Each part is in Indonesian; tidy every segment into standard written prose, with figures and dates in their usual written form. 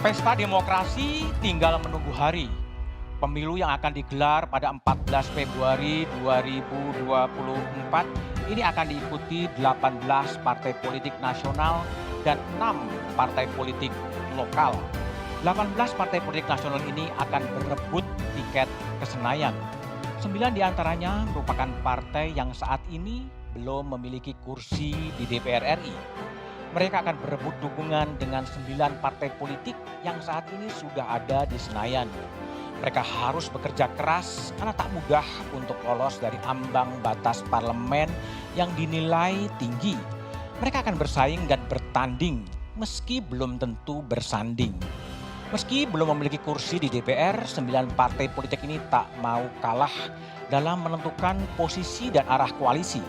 Pesta demokrasi tinggal menunggu hari. Pemilu yang akan digelar pada 14 Februari 2024 ini akan diikuti 18 partai politik nasional dan 6 partai politik lokal. 18 partai politik nasional ini akan berebut tiket ke Senayan. 9 diantaranya merupakan partai yang saat ini belum memiliki kursi di DPR RI. Mereka akan berebut dukungan dengan 9 partai politik yang saat ini sudah ada di Senayan. Mereka harus bekerja keras karena tak mudah untuk lolos dari ambang batas parlemen yang dinilai tinggi. Mereka akan bersaing dan bertanding meski belum tentu bersanding. Meski belum memiliki kursi di DPR, 9 partai politik ini tak mau kalah dalam menentukan posisi dan arah koalisi.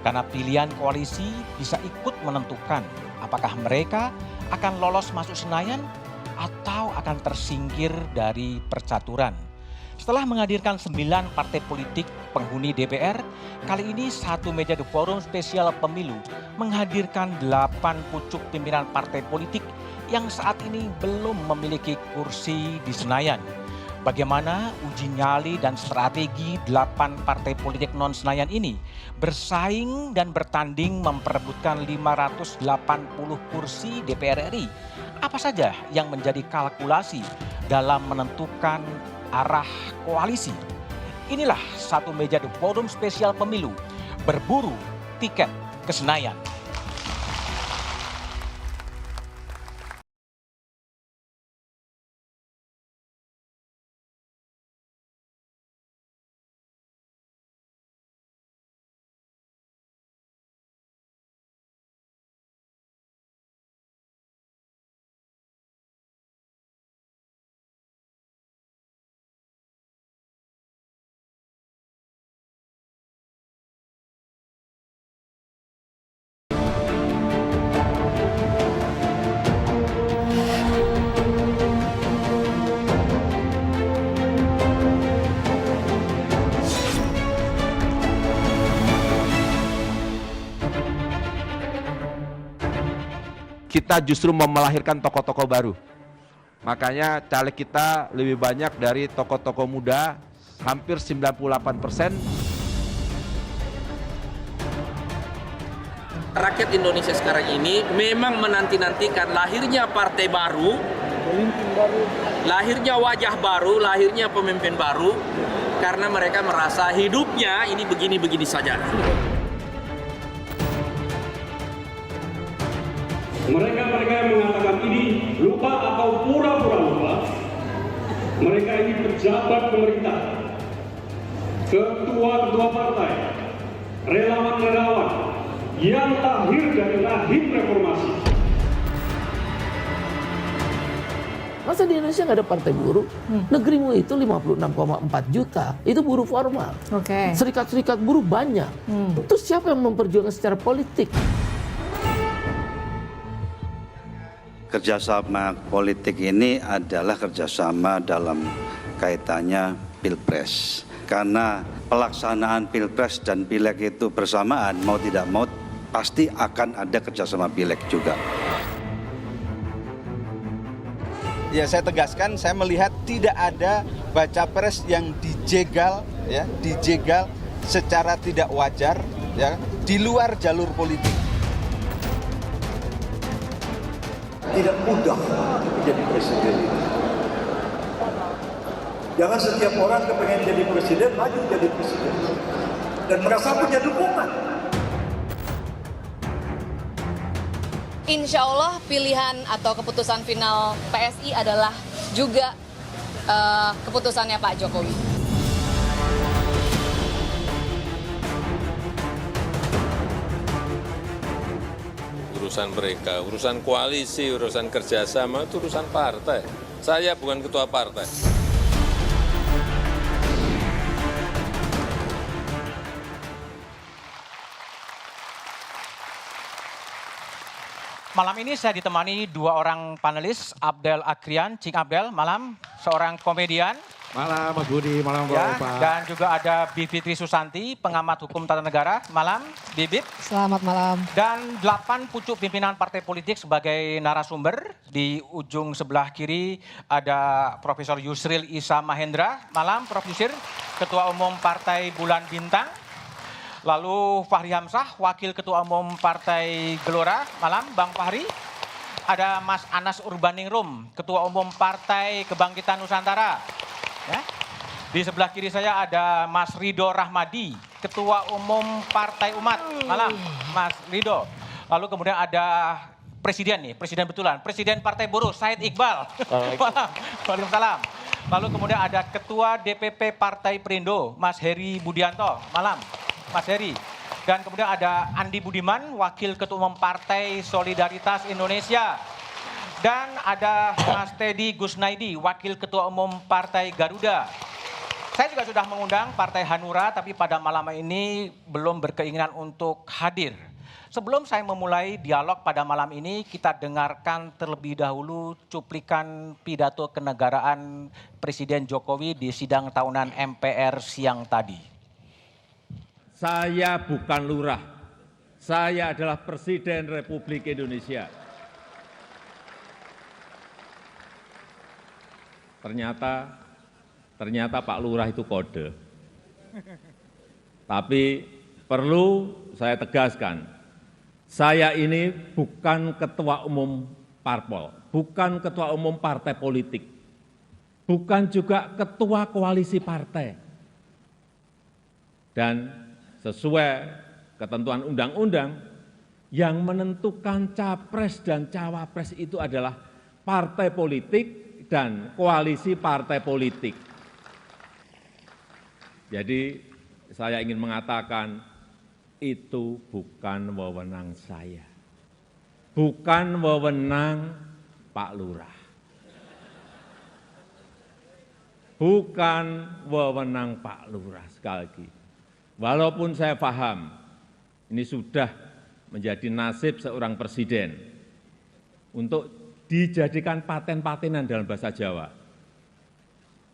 Karena pilihan koalisi bisa ikut menentukan apakah mereka akan lolos masuk Senayan atau akan tersingkir dari percaturan. Setelah menghadirkan 9 partai politik penghuni DPR, kali ini satu meja The Forum spesial pemilu menghadirkan 8 pucuk pimpinan partai politik yang saat ini belum memiliki kursi di Senayan. Bagaimana uji nyali dan strategi 8 partai politik non-Senayan ini bersaing dan bertanding memperebutkan 580 kursi DPR RI. Apa saja yang menjadi kalkulasi dalam menentukan arah koalisi? Inilah satu meja The Forum spesial pemilu berburu tiket ke Senayan. Kita justru melahirkan tokoh-tokoh baru. Makanya caleg kita lebih banyak dari tokoh-tokoh muda, hampir 98%. Rakyat Indonesia sekarang ini memang menanti-nantikan lahirnya partai baru, lahirnya wajah baru, lahirnya pemimpin baru, karena mereka merasa hidupnya ini begini-begini saja. Mereka yang mengatakan ini lupa atau pura-pura lupa, mereka ini pejabat pemerintah, ketua-ketua partai, relawan-relawan yang lahir dari rahim reformasi. Masa di Indonesia nggak ada partai buruh? Negerimu itu 56,4 juta, itu buruh formal. Serikat-serikat buruh banyak. Terus siapa yang memperjuangkan secara politik? Kerjasama politik ini adalah kerjasama dalam kaitannya Pilpres. Karena pelaksanaan Pilpres dan Pileg itu bersamaan, mau tidak mau pasti akan ada kerjasama Pileg juga. Ya, saya tegaskan, saya melihat tidak ada baca pres yang dijegal secara tidak wajar, ya, di luar jalur politik. Tidak mudah menjadi presiden. Jangan setiap orang kepengen jadi presiden, maju jadi presiden. Dan merasa punya dukungan. Insya Allah pilihan atau keputusan final PSI adalah juga keputusannya Pak Jokowi. Urusan mereka, urusan koalisi, urusan kerjasama itu urusan partai. Saya bukan ketua partai. Malam ini saya ditemani 2 orang panelis, Abdel Akrian, Cing Abdel, malam, seorang komedian, Malam Mas Budi, malam Ya, Pak. dan juga ada Bivitri Susanti, pengamat hukum tata negara. Malam, Bibit. Selamat malam. Dan 8 pucuk pimpinan partai politik sebagai narasumber. Di ujung sebelah kiri ada Profesor Yusril Issa Mahendra. Malam, Prof. Yusril, Ketua Umum Partai Bulan Bintang. Lalu Fahri Hamzah, Wakil Ketua Umum Partai Gelora. Malam, Bang Fahri. Ada Mas Anas Urbaningrum, Ketua Umum Partai Kebangkitan Nusantara. Ya. Di sebelah kiri saya ada Mas Ridho Rahmadi, Ketua Umum Partai Umat. Malam, Mas Ridho. Lalu kemudian ada Presiden nih, Presiden betulan, Presiden Partai Buruh, Said Iqbal. Malam, Waalaikumsalam. Lalu kemudian ada Ketua DPP Partai Perindo, Mas Heri Budianto. Malam, Mas Heri. Dan kemudian ada Andi Budiman, Wakil Ketua Umum Partai Solidaritas Indonesia. Dan ada Mas Teddy Gusnaidi, Wakil Ketua Umum Partai Garuda. Saya juga sudah mengundang Partai Hanura, tapi pada malam ini belum berkeinginan untuk hadir. Sebelum saya memulai dialog pada malam ini, kita dengarkan terlebih dahulu cuplikan pidato kenegaraan Presiden Jokowi di sidang tahunan MPR siang tadi. Saya bukan lurah, saya adalah Presiden Republik Indonesia. Ternyata Pak Lurah itu kode. Tapi perlu saya tegaskan, saya ini bukan ketua umum parpol, bukan ketua umum partai politik, bukan juga ketua koalisi partai. Dan sesuai ketentuan undang-undang, yang menentukan capres dan cawapres itu adalah partai politik dan koalisi partai politik. Jadi saya ingin mengatakan itu bukan wewenang saya. Bukan wewenang Pak Lurah. Bukan wewenang Pak Lurah, sekali lagi. Walaupun saya paham ini sudah menjadi nasib seorang presiden untuk dijadikan paten-patenan dalam bahasa Jawa,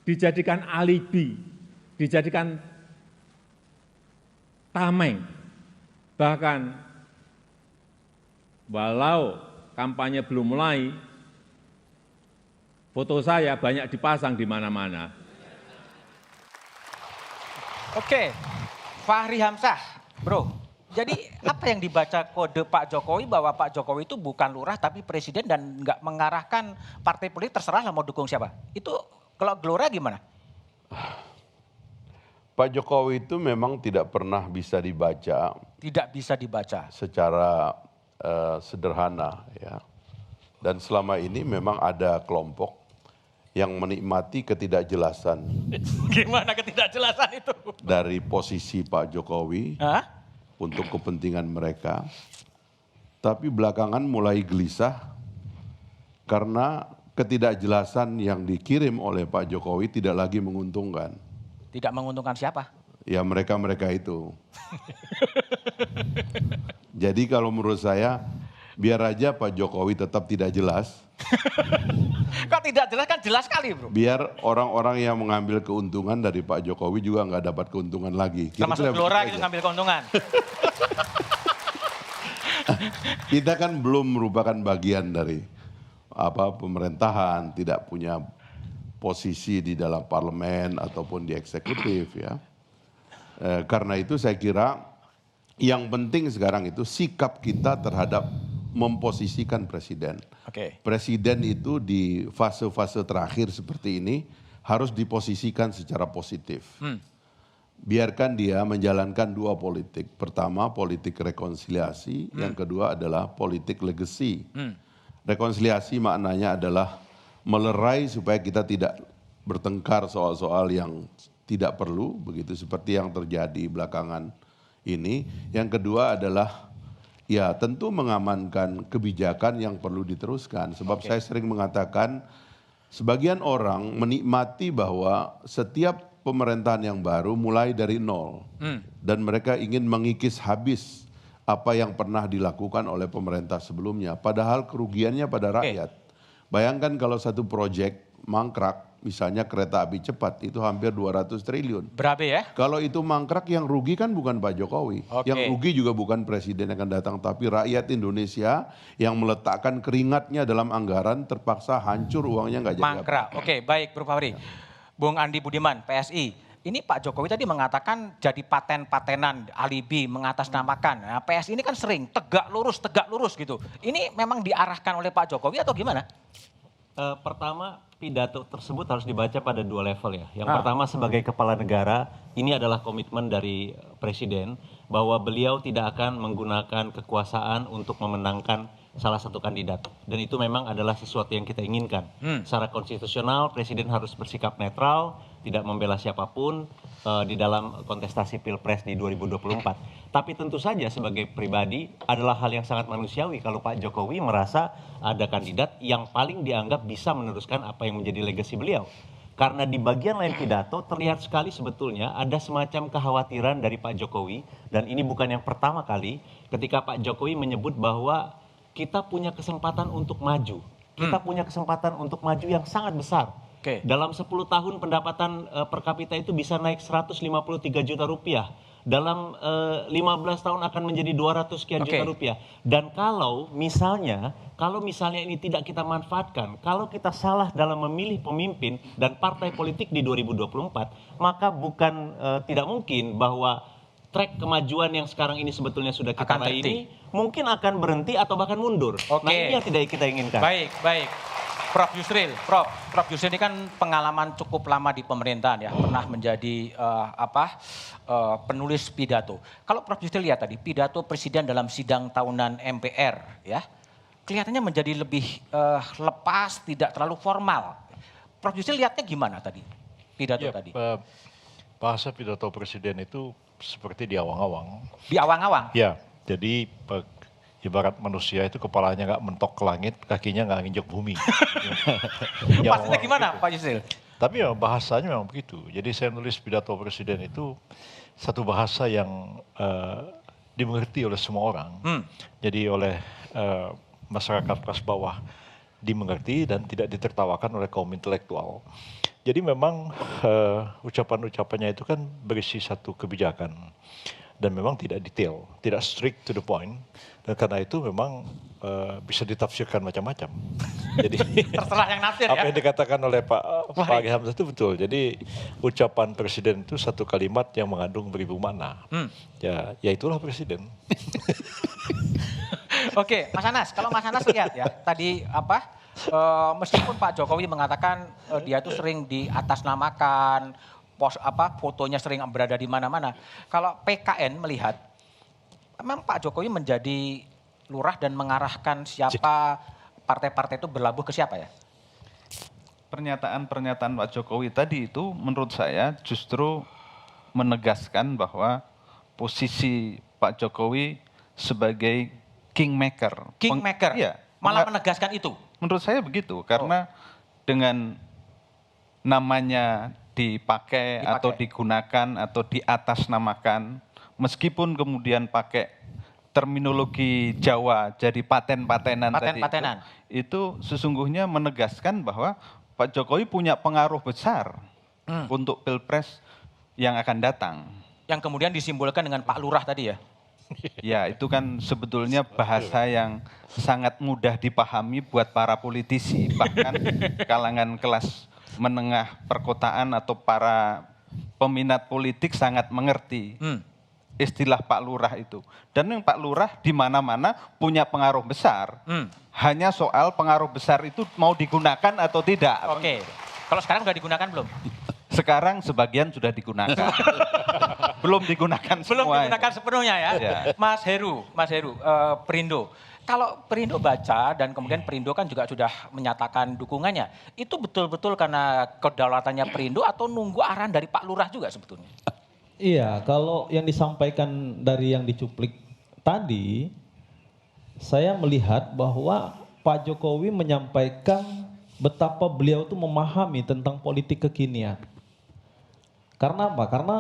dijadikan alibi, dijadikan tameng, bahkan walau kampanye belum mulai, foto saya banyak dipasang di mana-mana. Oke, Fahri Hamzah, bro. Jadi apa yang dibaca kode Pak Jokowi bahwa Pak Jokowi itu bukan lurah tapi presiden dan nggak mengarahkan partai politik, terserah lah mau dukung siapa. Itu kalau Gelora gimana? Pak Jokowi itu memang tidak pernah bisa dibaca. Tidak bisa dibaca. Secara sederhana ya. Dan selama ini memang ada kelompok yang menikmati ketidakjelasan. Gimana ketidakjelasan itu? Dari posisi Pak Jokowi. Hah? Untuk kepentingan mereka, tapi belakangan mulai gelisah karena ketidakjelasan yang dikirim oleh Pak Jokowi tidak lagi menguntungkan. Tidak menguntungkan siapa? Ya mereka-mereka itu. Jadi kalau menurut saya, biar aja Pak Jokowi tetap tidak jelas. Kok tidak jelas, kan jelas sekali bro. Biar orang-orang yang mengambil keuntungan dari Pak Jokowi juga nggak dapat keuntungan lagi. Termasuk Gelora gitu ngambil keuntungan. Kita kan belum merupakan bagian dari pemerintahan, tidak punya posisi di dalam parlemen ataupun di eksekutif ya. Karena itu saya kira yang penting sekarang itu sikap kita terhadap memposisikan presiden. Presiden itu di fase-fase terakhir seperti ini harus diposisikan secara positif. Biarkan dia menjalankan dua politik. Pertama politik rekonsiliasi, yang kedua adalah politik legacy. Rekonsiliasi maknanya adalah melerai supaya kita tidak bertengkar soal-soal yang tidak perlu, begitu seperti yang terjadi belakangan ini. Yang kedua adalah ya tentu mengamankan kebijakan yang perlu diteruskan. Sebab saya sering mengatakan sebagian orang menikmati bahwa setiap pemerintahan yang baru mulai dari nol. Dan mereka ingin mengikis habis apa yang pernah dilakukan oleh pemerintah sebelumnya. Padahal kerugiannya pada rakyat. Bayangkan kalau satu proyek mangkrak, misalnya kereta api cepat itu hampir 200 triliun. Berabe ya? Kalau itu mangkrak yang rugi kan bukan Pak Jokowi. Oke. Yang rugi juga bukan presiden yang akan datang, tapi rakyat Indonesia yang meletakkan keringatnya dalam anggaran terpaksa hancur uangnya nggak jadi Mangkrak. Oke, baik Bro Fahri. Bung Andi Budiman, PSI. Ini Pak Jokowi tadi mengatakan jadi paten-patenan, alibi, mengatasnamakan. Nah, PSI ini kan sering tegak lurus gitu. Ini memang diarahkan oleh Pak Jokowi atau gimana? Pertama, pidato tersebut harus dibaca pada dua level ya. Yang pertama sebagai kepala negara, ini adalah komitmen dari Presiden bahwa beliau tidak akan menggunakan kekuasaan untuk memenangkan salah satu kandidat. Dan itu memang adalah sesuatu yang kita inginkan. Secara konstitusional, Presiden harus bersikap netral, tidak membela siapapun di dalam kontestasi Pilpres di 2024. Tapi tentu saja sebagai pribadi adalah hal yang sangat manusiawi kalau Pak Jokowi merasa ada kandidat yang paling dianggap bisa meneruskan apa yang menjadi legasi beliau. Karena di bagian lain pidato terlihat sekali sebetulnya ada semacam kekhawatiran dari Pak Jokowi, dan ini bukan yang pertama kali ketika Pak Jokowi menyebut bahwa kita punya kesempatan untuk maju. Kita punya kesempatan untuk maju yang sangat besar. Dalam 10 tahun pendapatan per kapita itu bisa naik 153 juta rupiah. Dalam 15 tahun akan menjadi 200 sekian juta rupiah. Dan kalau misalnya ini tidak kita manfaatkan, kalau kita salah dalam memilih pemimpin dan partai politik di 2024, maka bukan tidak mungkin bahwa trek kemajuan yang sekarang ini sebetulnya sudah kita raih ini mungkin akan berhenti atau bahkan mundur. Nah, ini yang tidak kita inginkan. Baik. Prof Yusril, Prof Yusril ini kan pengalaman cukup lama di pemerintahan ya, pernah menjadi penulis pidato. Kalau Prof Yusril lihat tadi pidato presiden dalam sidang tahunan MPR ya, kelihatannya menjadi lebih lepas, tidak terlalu formal. Prof Yusril lihatnya gimana tadi pidato tadi? Bahasa pidato presiden itu seperti di awang-awang. Di awang-awang? Ya, jadi ibarat manusia itu kepalanya nggak mentok ke langit, kakinya nggak nginjek bumi. Maksudnya gimana Pak Yusril? Tapi ya bahasanya memang begitu. Jadi saya nulis pidato presiden itu satu bahasa yang dimengerti oleh semua orang. Jadi oleh masyarakat kelas bawah dimengerti dan tidak ditertawakan oleh kaum intelektual. Jadi memang ucapan-ucapannya itu kan berisi satu kebijakan. Dan memang tidak detail, tidak strict to the point. Dan karena itu memang bisa ditafsirkan macam-macam. Jadi terserah yang nafsir apa ya. yang dikatakan oleh Pak Agi Hamzah itu betul. Jadi ucapan presiden itu satu kalimat yang mengandung beribu makna. Ya itulah presiden. Oke, Mas Anas, kalau Mas Anas lihat ya, tadi meskipun Pak Jokowi mengatakan dia itu sering diatasnamakan, fotonya sering berada di mana-mana. Kalau PKN melihat, memang Pak Jokowi menjadi lurah dan mengarahkan siapa partai-partai itu berlabuh ke siapa ya? Pernyataan-pernyataan Pak Jokowi tadi itu menurut saya justru menegaskan bahwa posisi Pak Jokowi sebagai kingmaker. Kingmaker? Iya. Malah menegaskan itu? Menurut saya begitu, karena dengan namanya dipakai atau digunakan atau diatasnamakan, meskipun kemudian pakai terminologi Jawa jadi paten-patenan tadi itu sesungguhnya menegaskan bahwa Pak Jokowi punya pengaruh besar untuk Pilpres yang akan datang. Yang kemudian disimbolkan dengan Pak Lurah tadi ya? Ya, itu kan sebetulnya bahasa yang sangat mudah dipahami buat para politisi, bahkan kalangan kelas menengah perkotaan atau para peminat politik sangat mengerti istilah Pak Lurah itu. Dan yang Pak Lurah di mana-mana punya pengaruh besar. Hanya soal pengaruh besar itu mau digunakan atau tidak. Oke. Kalau sekarang sudah digunakan belum? Sekarang sebagian sudah digunakan. Belum digunakan semua. Belum digunakan sepenuhnya ya. Mas Heru, Perindo. Kalau Perindo baca dan kemudian Perindo kan juga sudah menyatakan dukungannya. Itu betul-betul karena kedaulatannya Perindo atau nunggu arahan dari Pak Lurah juga sebetulnya? Iya, kalau yang disampaikan dari yang dicuplik tadi, saya melihat bahwa Pak Jokowi menyampaikan betapa beliau itu memahami tentang politik kekinian. Karena apa? Karena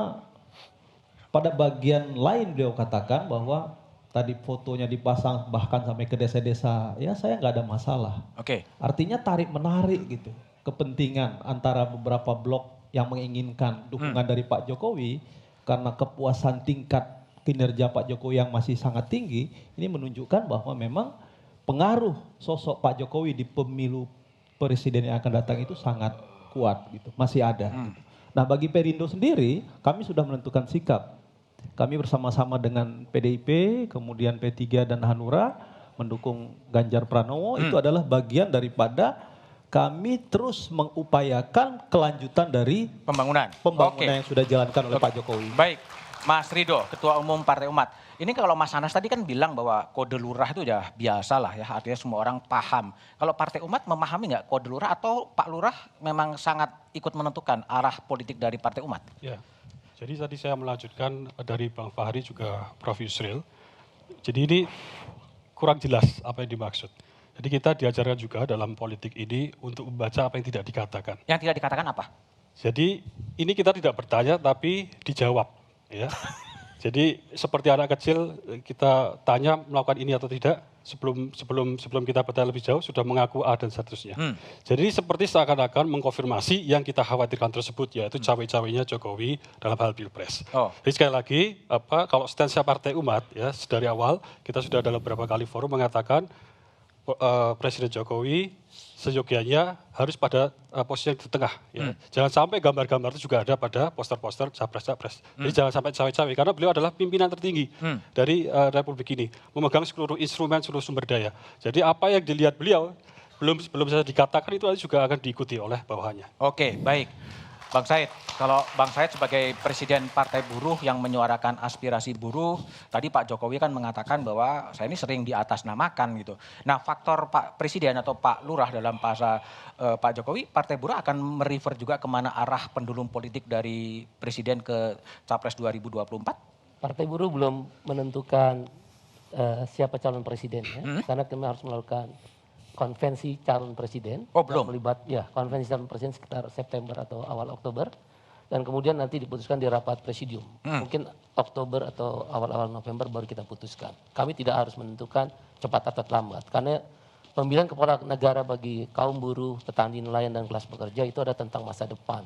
pada bagian lain beliau katakan bahwa tadi fotonya dipasang bahkan sampai ke desa-desa, ya saya nggak ada masalah. Oke. Artinya tarik menarik gitu. kepentingan antara beberapa blok yang menginginkan dukungan dari Pak Jokowi, karena kepuasan tingkat kinerja Pak Jokowi yang masih sangat tinggi, ini menunjukkan bahwa memang pengaruh sosok Pak Jokowi di pemilu presiden yang akan datang itu sangat kuat gitu, masih ada. Gitu. Nah bagi Perindo sendiri, kami sudah menentukan sikap. Kami bersama-sama dengan PDIP, kemudian P3 dan Hanura mendukung Ganjar Pranowo, itu adalah bagian daripada kami terus mengupayakan kelanjutan dari pembangunan yang sudah dijalankan oleh Pak Jokowi. Baik, Mas Ridho, Ketua Umum Partai Umat. Ini kalau Mas Anas tadi kan bilang bahwa kode lurah itu udah biasa lah ya, artinya semua orang paham. Kalau Partai Umat memahami nggak kode lurah atau Pak Lurah memang sangat ikut menentukan arah politik dari Partai Umat? Ya, jadi tadi saya melanjutkan dari Bang Fahri juga Prof. Yusril. Jadi ini kurang jelas apa yang dimaksud. Jadi kita diajarkan juga dalam politik ini untuk membaca apa yang tidak dikatakan. Yang tidak dikatakan apa? Jadi ini kita tidak bertanya tapi dijawab. Ya. Jadi seperti anak kecil kita tanya melakukan ini atau tidak, sebelum kita bertanya lebih jauh sudah mengaku A dan seterusnya. Jadi seperti seakan-akan mengkonfirmasi yang kita khawatirkan tersebut, yaitu cawe-cawenya Jokowi dalam hal Pilpres. Jadi sekali lagi, kalau stance Partai Umat ya dari awal kita sudah dalam beberapa kali forum mengatakan Presiden Jokowi seyogianya harus pada posisi yang di tengah. Ya. Jangan sampai gambar-gambar itu juga ada pada poster-poster capres-capres. Jadi jangan sampai cawe-cawe, karena beliau adalah pimpinan tertinggi dari Republik ini, memegang seluruh instrumen, seluruh sumber daya. Jadi apa yang dilihat beliau belum bisa dikatakan itu juga akan diikuti oleh bawahannya. Oke, baik. Bang Said, kalau Bang Said sebagai Presiden Partai Buruh yang menyuarakan aspirasi buruh, tadi Pak Jokowi kan mengatakan bahwa saya ini sering diatasnamakan gitu. Nah faktor Pak Presiden atau Pak Lurah dalam bahasa Pak Jokowi, Partai Buruh akan merefer juga kemana arah pendulum politik dari Presiden ke Capres 2024? Partai Buruh belum menentukan siapa calon presidennya, karena kami harus melakukan konvensi calon presiden. Belum? Konvensi calon presiden sekitar September atau awal Oktober. Dan kemudian nanti diputuskan di rapat presidium. Mungkin Oktober atau awal-awal November baru kita putuskan. Kami tidak harus menentukan cepat atau lambat. Karena pemilihan kepala negara bagi kaum buruh, petani, nelayan, dan kelas pekerja itu ada tentang masa depan.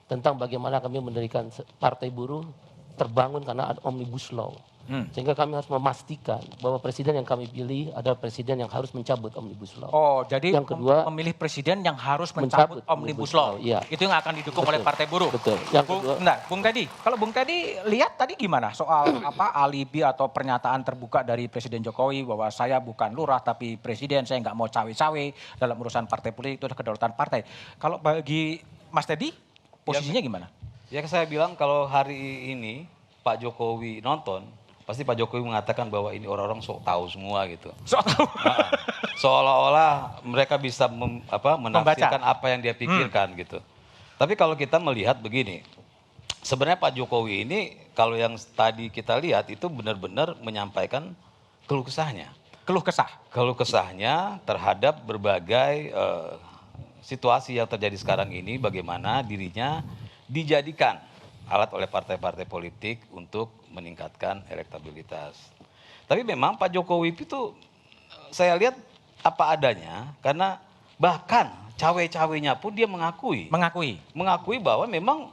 Tentang bagaimana kami mendirikan partai buruh terbangun karena ada Omnibus Law. Sehingga kami harus memastikan bahwa presiden yang kami pilih adalah presiden yang harus mencabut Omnibus Law. Jadi yang kedua, memilih presiden yang harus mencabut Omnibus Law. Iya. Itu yang akan didukung oleh Partai Buruh. Betul. Yang kedua, Bung Teddy, kalau Bung Teddy lihat tadi gimana soal alibi atau pernyataan terbuka dari Presiden Jokowi bahwa saya bukan lurah tapi presiden, saya nggak mau cawe-cawe dalam urusan partai politik, itu adalah kedaulatan partai. Kalau bagi Mas Teddy, posisinya gimana? Ya saya bilang kalau hari ini Pak Jokowi nonton, pasti Pak Jokowi mengatakan bahwa ini orang-orang sok tahu semua gitu. Sok tahu. Seolah-olah mereka bisa menafsirkan apa yang dia pikirkan gitu. Tapi kalau kita melihat begini, sebenarnya Pak Jokowi ini kalau yang tadi kita lihat itu benar-benar menyampaikan keluh kesahnya. Keluh kesah? Keluh kesahnya terhadap berbagai situasi yang terjadi sekarang ini, bagaimana dirinya dijadikan alat oleh partai-partai politik untuk meningkatkan elektabilitas. Tapi memang Pak Jokowi itu saya lihat apa adanya, karena bahkan cawe-cawenya pun dia mengakui bahwa memang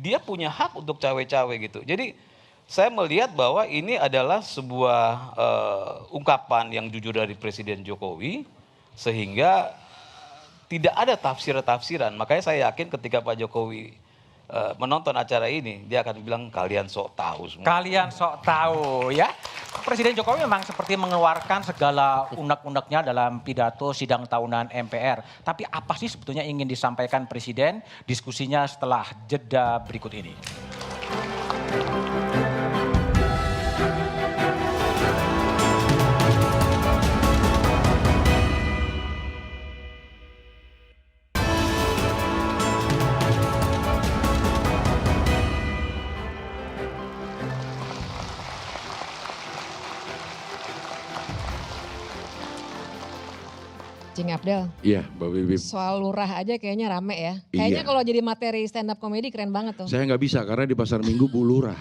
dia punya hak untuk cawe-cawe gitu. Jadi saya melihat bahwa ini adalah sebuah ungkapan yang jujur dari Presiden Jokowi, sehingga tidak ada tafsir-tafsiran. Makanya saya yakin ketika Pak Jokowi menonton acara ini, dia akan bilang kalian sok tahu semua. Kalian sok tahu ya. Presiden Jokowi memang seperti mengeluarkan segala unek-uneknya dalam pidato sidang tahunan MPR. Tapi apa sih sebetulnya ingin disampaikan Presiden? Diskusinya setelah jeda berikut ini. Cing Abdel. Iya, Mbak Bibip. Soal lurah aja kayaknya rame ya. Kayaknya kalau jadi materi stand up comedy keren banget tuh. Saya nggak bisa karena di pasar Minggu Bu Lurah.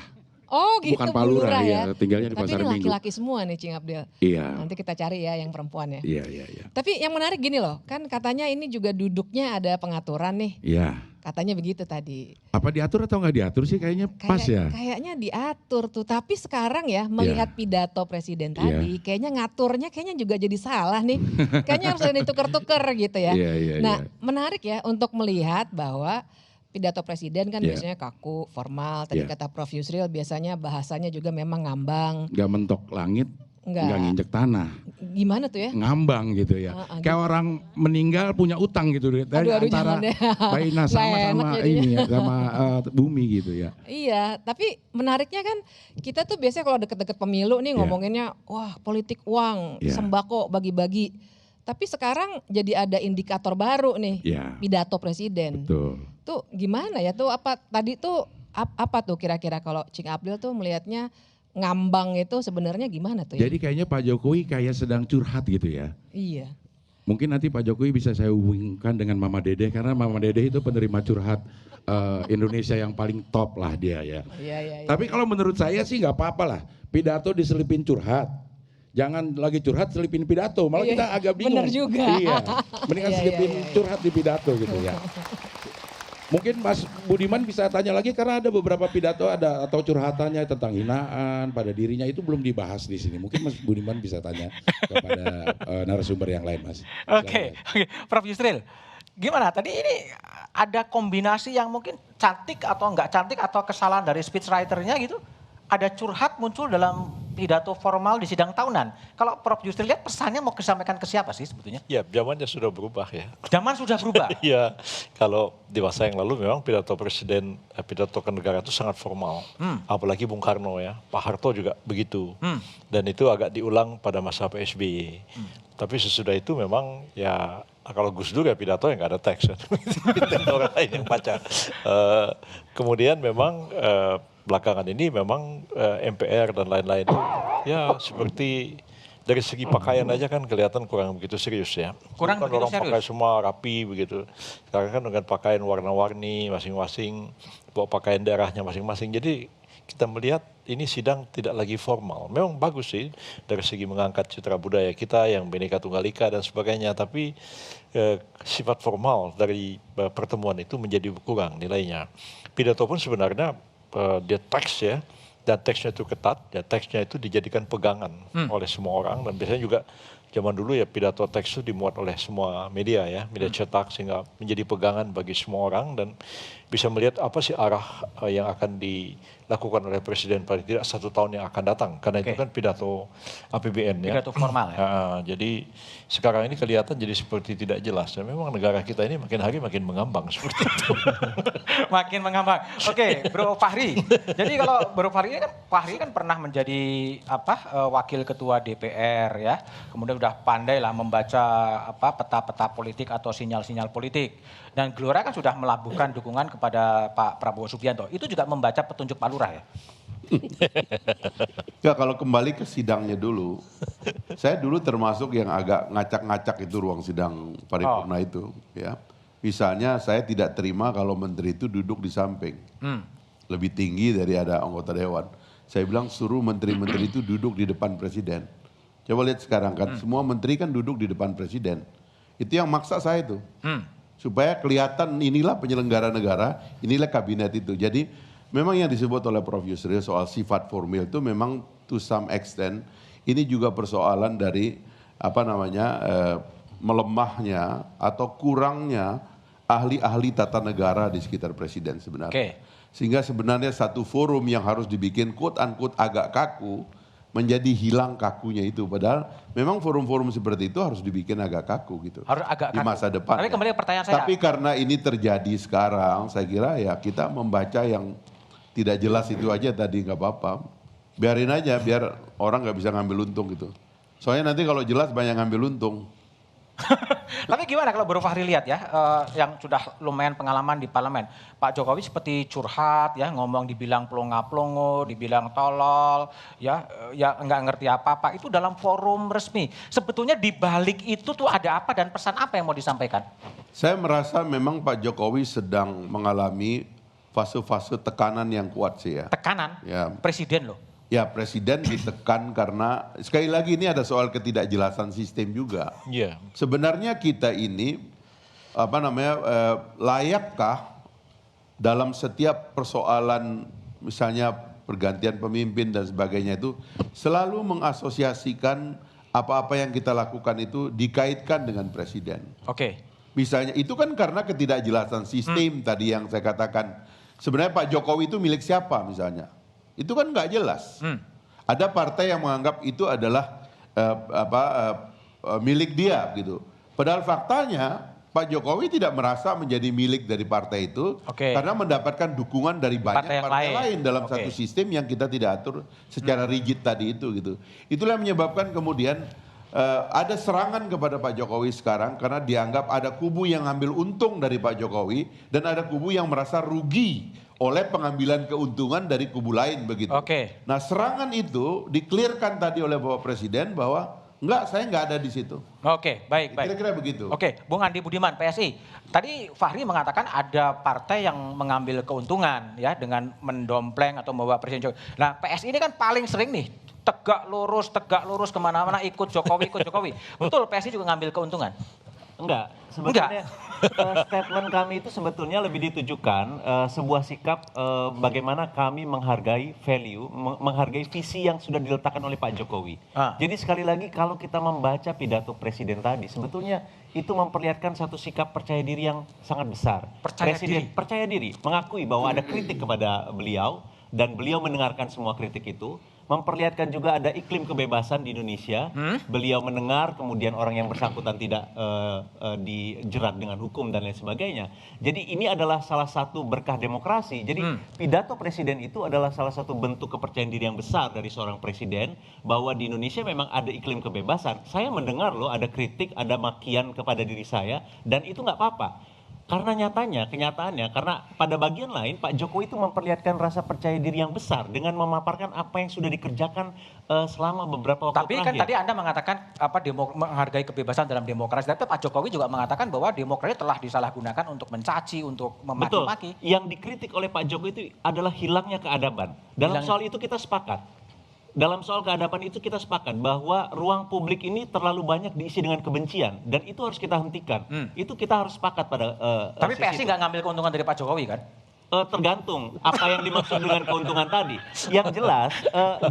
Oh gitu, Bukan Pak Lurah ya, tinggalnya di Tapi Pasar ini Minggu. laki-laki semua nih Cing Abdel. Iya. Nanti kita cari ya yang perempuan ya. Iya. Tapi yang menarik gini loh, kan katanya ini juga duduknya ada pengaturan nih. Iya. Katanya begitu tadi. Apa diatur atau nggak diatur sih kayaknya pas ya? Kayaknya diatur tuh, tapi sekarang ya melihat pidato presiden tadi, kayaknya ngaturnya kayaknya juga jadi salah nih. Kayaknya harus ada ditukar-tukar gitu ya. Nah menarik ya untuk melihat bahwa pidato presiden kan biasanya kaku, formal. Tadi kata Prof Yusril biasanya bahasanya juga memang ngambang. Nggak mentok langit, nggak nginjek tanah. Gimana tuh ya? Ngambang gitu ya. Kayak orang meninggal punya utang gitu dari antara baina sama ini ya, sama bumi gitu ya. Iya, tapi menariknya kan kita tuh biasanya kalau deket-deket pemilu nih ngomonginnya wah politik uang, sembako bagi-bagi. Tapi sekarang jadi ada indikator baru nih, pidato presiden. Betul. Tuh gimana ya tuh apa tadi tuh apa tuh kira-kira kalau Cing Abdel tuh melihatnya ngambang itu sebenarnya gimana tuh ya? Jadi kayaknya Pak Jokowi kayak sedang curhat gitu ya. Iya. Mungkin nanti Pak Jokowi bisa saya hubungkan dengan Mama Dede karena Mama Dede itu penerima curhat Indonesia yang paling top lah dia ya. Iya. Tapi kalau menurut saya sih nggak apa-apa lah. Pidato diselipin curhat. Jangan lagi curhat selipin pidato, malah kita agak bingung. Bener juga. Iya, mendingan selipin curhat di pidato gitu ya. Mungkin Mas Budiman bisa tanya lagi karena ada beberapa pidato ada atau curhatannya tentang hinaan pada dirinya itu belum dibahas di sini. Mungkin Mas Budiman bisa tanya kepada narasumber yang lain, Mas. Oke, Prof Yusril, gimana? Tadi ini ada kombinasi yang mungkin cantik atau enggak cantik atau kesalahan dari speechwriter-nya gitu? Ada curhat muncul dalam pidato formal di sidang tahunan. Kalau Prof Yusril lihat pesannya mau disampaikan ke siapa sih sebetulnya? Ya, zamannya sudah berubah ya. Zaman sudah berubah? Iya, kalau di masa yang lalu memang pidato presiden, pidato ke negara itu sangat formal. Apalagi Bung Karno ya, Pak Harto juga begitu. Dan itu agak diulang pada masa PSBY. Tapi sesudah itu memang ya kalau Gus Dur ya pidato yang nggak ada teks. Orang lain yang baca. Kemudian memang belakangan ini memang MPR dan lain-lain ya seperti dari segi pakaian aja kan kelihatan kurang begitu serius ya. Kurang begitu orang serius? pakai semua rapi begitu. Sekarang kan dengan pakaian warna-warni masing-masing, bawa pakaian daerahnya masing-masing. Jadi kita melihat ini sidang tidak lagi formal. Memang bagus sih dari segi mengangkat citra budaya kita yang Bhinneka Tunggal Ika dan sebagainya. Tapi sifat formal dari pertemuan itu menjadi kurang nilainya. Pidato pun sebenarnya dia teks ya, dan teksnya itu ketat, ya teksnya itu dijadikan pegangan oleh semua orang dan biasanya juga zaman dulu ya pidato teks itu dimuat oleh semua media ya, media cetak sehingga menjadi pegangan bagi semua orang dan bisa melihat apa sih arah yang akan dilakukan oleh presiden paling tidak 1 tahun yang akan datang karena itu kan pidato APBN ya. Pidato formal ya. Jadi sekarang ini kelihatan jadi seperti tidak jelas dan memang negara kita ini makin hari makin mengambang seperti itu. Makin mengambang. Oke, Bro Fahri. Jadi kalau Bro Fahri kan pernah menjadi wakil ketua DPR ya. Kemudian udah pandai lah membaca peta-peta politik atau sinyal-sinyal politik. Dan Gelora kan sudah melabuhkan dukungan kepada Pak Prabowo Subianto. Itu juga membaca petunjuk Pak Lurah ya? Ya kalau kembali ke sidangnya dulu, saya dulu termasuk yang agak ngacak-ngacak itu ruang sidang paripurna itu. Ya, misalnya saya tidak terima kalau menteri itu duduk di samping, lebih tinggi dari ada anggota dewan. Saya bilang suruh menteri-menteri itu duduk di depan presiden. Coba lihat sekarang kan, semua menteri kan duduk di depan presiden. Itu yang maksa saya itu. Supaya kelihatan inilah penyelenggara negara, inilah kabinet itu. Jadi memang yang disebut oleh Prof Yusril soal sifat formil itu memang to some extent ini juga persoalan dari melemahnya atau kurangnya ahli-ahli tata negara di sekitar presiden sebenarnya. Sehingga sebenarnya satu forum yang harus dibikin quote unquote agak kaku menjadi hilang kakunya itu. Padahal memang forum-forum seperti itu harus dibikin agak kaku gitu. Harus agak di masa depan. Tapi kembali ke pertanyaan saya. Tapi karena ini terjadi sekarang, saya kira ya kita membaca yang tidak jelas itu aja tadi nggak apa-apa. Biarin aja, biar orang nggak bisa ngambil untung gitu. Soalnya nanti kalau jelas banyak ngambil untung. Tapi gimana kalau Bro Fahri lihat ya, yang sudah lumayan pengalaman di parlemen. Pak Jokowi seperti curhat ya, ngomong dibilang plonga-plongo, dibilang tolol, ya nggak ngerti apa-apa. Itu dalam forum resmi. Sebetulnya di balik itu tuh ada apa dan pesan apa yang mau disampaikan? Saya merasa memang Pak Jokowi sedang mengalami fase-fase tekanan yang kuat sih ya. Tekanan? Ya. Presiden loh. Ya, presiden ditekan karena sekali lagi ini ada soal ketidakjelasan sistem juga. Iya. Sebenarnya kita ini layakkah dalam setiap persoalan misalnya pergantian pemimpin dan sebagainya itu selalu mengasosiasikan apa-apa yang kita lakukan itu dikaitkan dengan presiden. Oke. Misalnya itu kan karena ketidakjelasan sistem tadi yang saya katakan. Sebenarnya Pak Jokowi itu milik siapa misalnya? Itu kan nggak jelas. Ada partai yang menganggap itu adalah milik dia gitu. Padahal faktanya Pak Jokowi tidak merasa menjadi milik dari partai itu karena mendapatkan dukungan dari banyak partai lain dalam satu sistem yang kita tidak atur secara rigid tadi itu gitu. Itulah yang menyebabkan kemudian ada serangan kepada Pak Jokowi sekarang karena dianggap ada kubu yang ambil untung dari Pak Jokowi dan ada kubu yang merasa rugi oleh pengambilan keuntungan dari kubu lain begitu. Nah serangan itu di-clearkan tadi oleh Bapak Presiden bahwa enggak, saya enggak ada di situ. Baik. Kira-kira begitu. Bung Andi Budiman, PSI. Tadi Fahri mengatakan ada partai yang mengambil keuntungan ya dengan mendompleng atau membawa Presiden Jokowi. Nah PSI ini kan paling sering nih tegak lurus kemana-mana ikut Jokowi. Betul PSI juga ngambil keuntungan? Enggak, sebetulnya statement kami itu sebetulnya lebih ditujukan sebuah sikap bagaimana kami menghargai value, menghargai visi yang sudah diletakkan oleh Pak Jokowi. Jadi sekali lagi kalau kita membaca pidato Presiden tadi, sebetulnya itu memperlihatkan satu sikap percaya diri yang sangat besar. Percaya diri, mengakui bahwa ada kritik kepada beliau dan beliau mendengarkan semua kritik itu. Memperlihatkan juga ada iklim kebebasan di Indonesia. Beliau mendengar, kemudian orang yang bersangkutan tidak dijerat dengan hukum dan lain sebagainya. Jadi ini adalah salah satu berkah demokrasi. Jadi pidato presiden itu adalah salah satu bentuk kepercayaan diri yang besar dari seorang presiden bahwa di Indonesia memang ada iklim kebebasan. Saya mendengar loh ada kritik, ada makian kepada diri saya dan itu nggak apa-apa. Karena kenyataannya, karena pada bagian lain Pak Jokowi itu memperlihatkan rasa percaya diri yang besar dengan memaparkan apa yang sudah dikerjakan selama beberapa waktu Tapi terakhir. kan tadi Anda mengatakan menghargai kebebasan dalam demokrasi. Tapi Pak Jokowi juga mengatakan bahwa demokrasi telah disalahgunakan untuk mencaci, untuk memaki-maki. Betul. Yang dikritik oleh Pak Jokowi itu adalah hilangnya keadaban. Dalam soal itu kita sepakat. Dalam soal keadaban itu kita sepakat bahwa ruang publik ini terlalu banyak diisi dengan kebencian dan itu harus kita hentikan. Itu kita harus sepakat pada. Tapi PSI nggak ngambil keuntungan dari Pak Jokowi kan? Tergantung apa yang dimaksud dengan keuntungan tadi. Yang jelas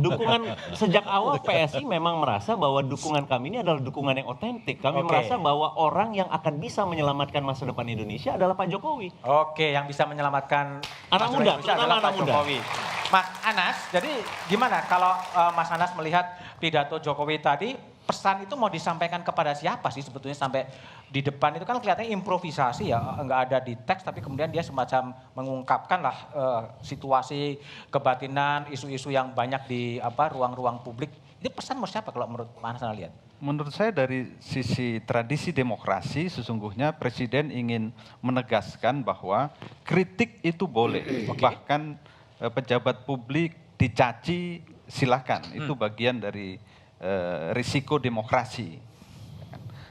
dukungan sejak awal PSI memang merasa bahwa dukungan kami ini adalah dukungan yang otentik. Kami merasa bahwa orang yang akan bisa menyelamatkan masa depan Indonesia adalah Pak Jokowi. Yang bisa menyelamatkan anak muda, adalah Pak Jokowi. Mas Anas, jadi gimana kalau Mas Anas melihat pidato Jokowi tadi, pesan itu mau disampaikan kepada siapa sih sebetulnya sampai di depan itu kan kelihatannya improvisasi ya, nggak ada di teks tapi kemudian dia semacam mengungkapkan lah situasi kebatinan, isu-isu yang banyak di ruang-ruang publik. Itu pesan mau siapa kalau menurut Mas Anas lihat? Menurut saya dari sisi tradisi demokrasi sesungguhnya Presiden ingin menegaskan bahwa kritik itu boleh. Bahkan pejabat publik dicaci silakan, itu bagian dari risiko demokrasi.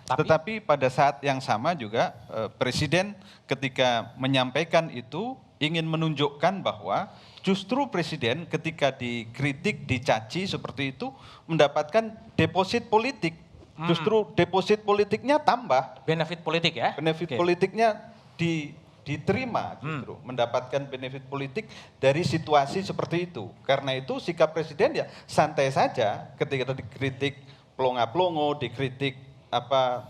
Tetapi pada saat yang sama juga Presiden ketika menyampaikan itu ingin menunjukkan bahwa justru Presiden ketika dikritik, dicaci seperti itu mendapatkan deposit politik. Justru deposit politiknya tambah. Benefit politik ya? Benefit politiknya diterima justru, mendapatkan benefit politik dari situasi seperti itu. Karena itu sikap Presiden ya santai saja ketika dikritik plonga-plongo, dikritik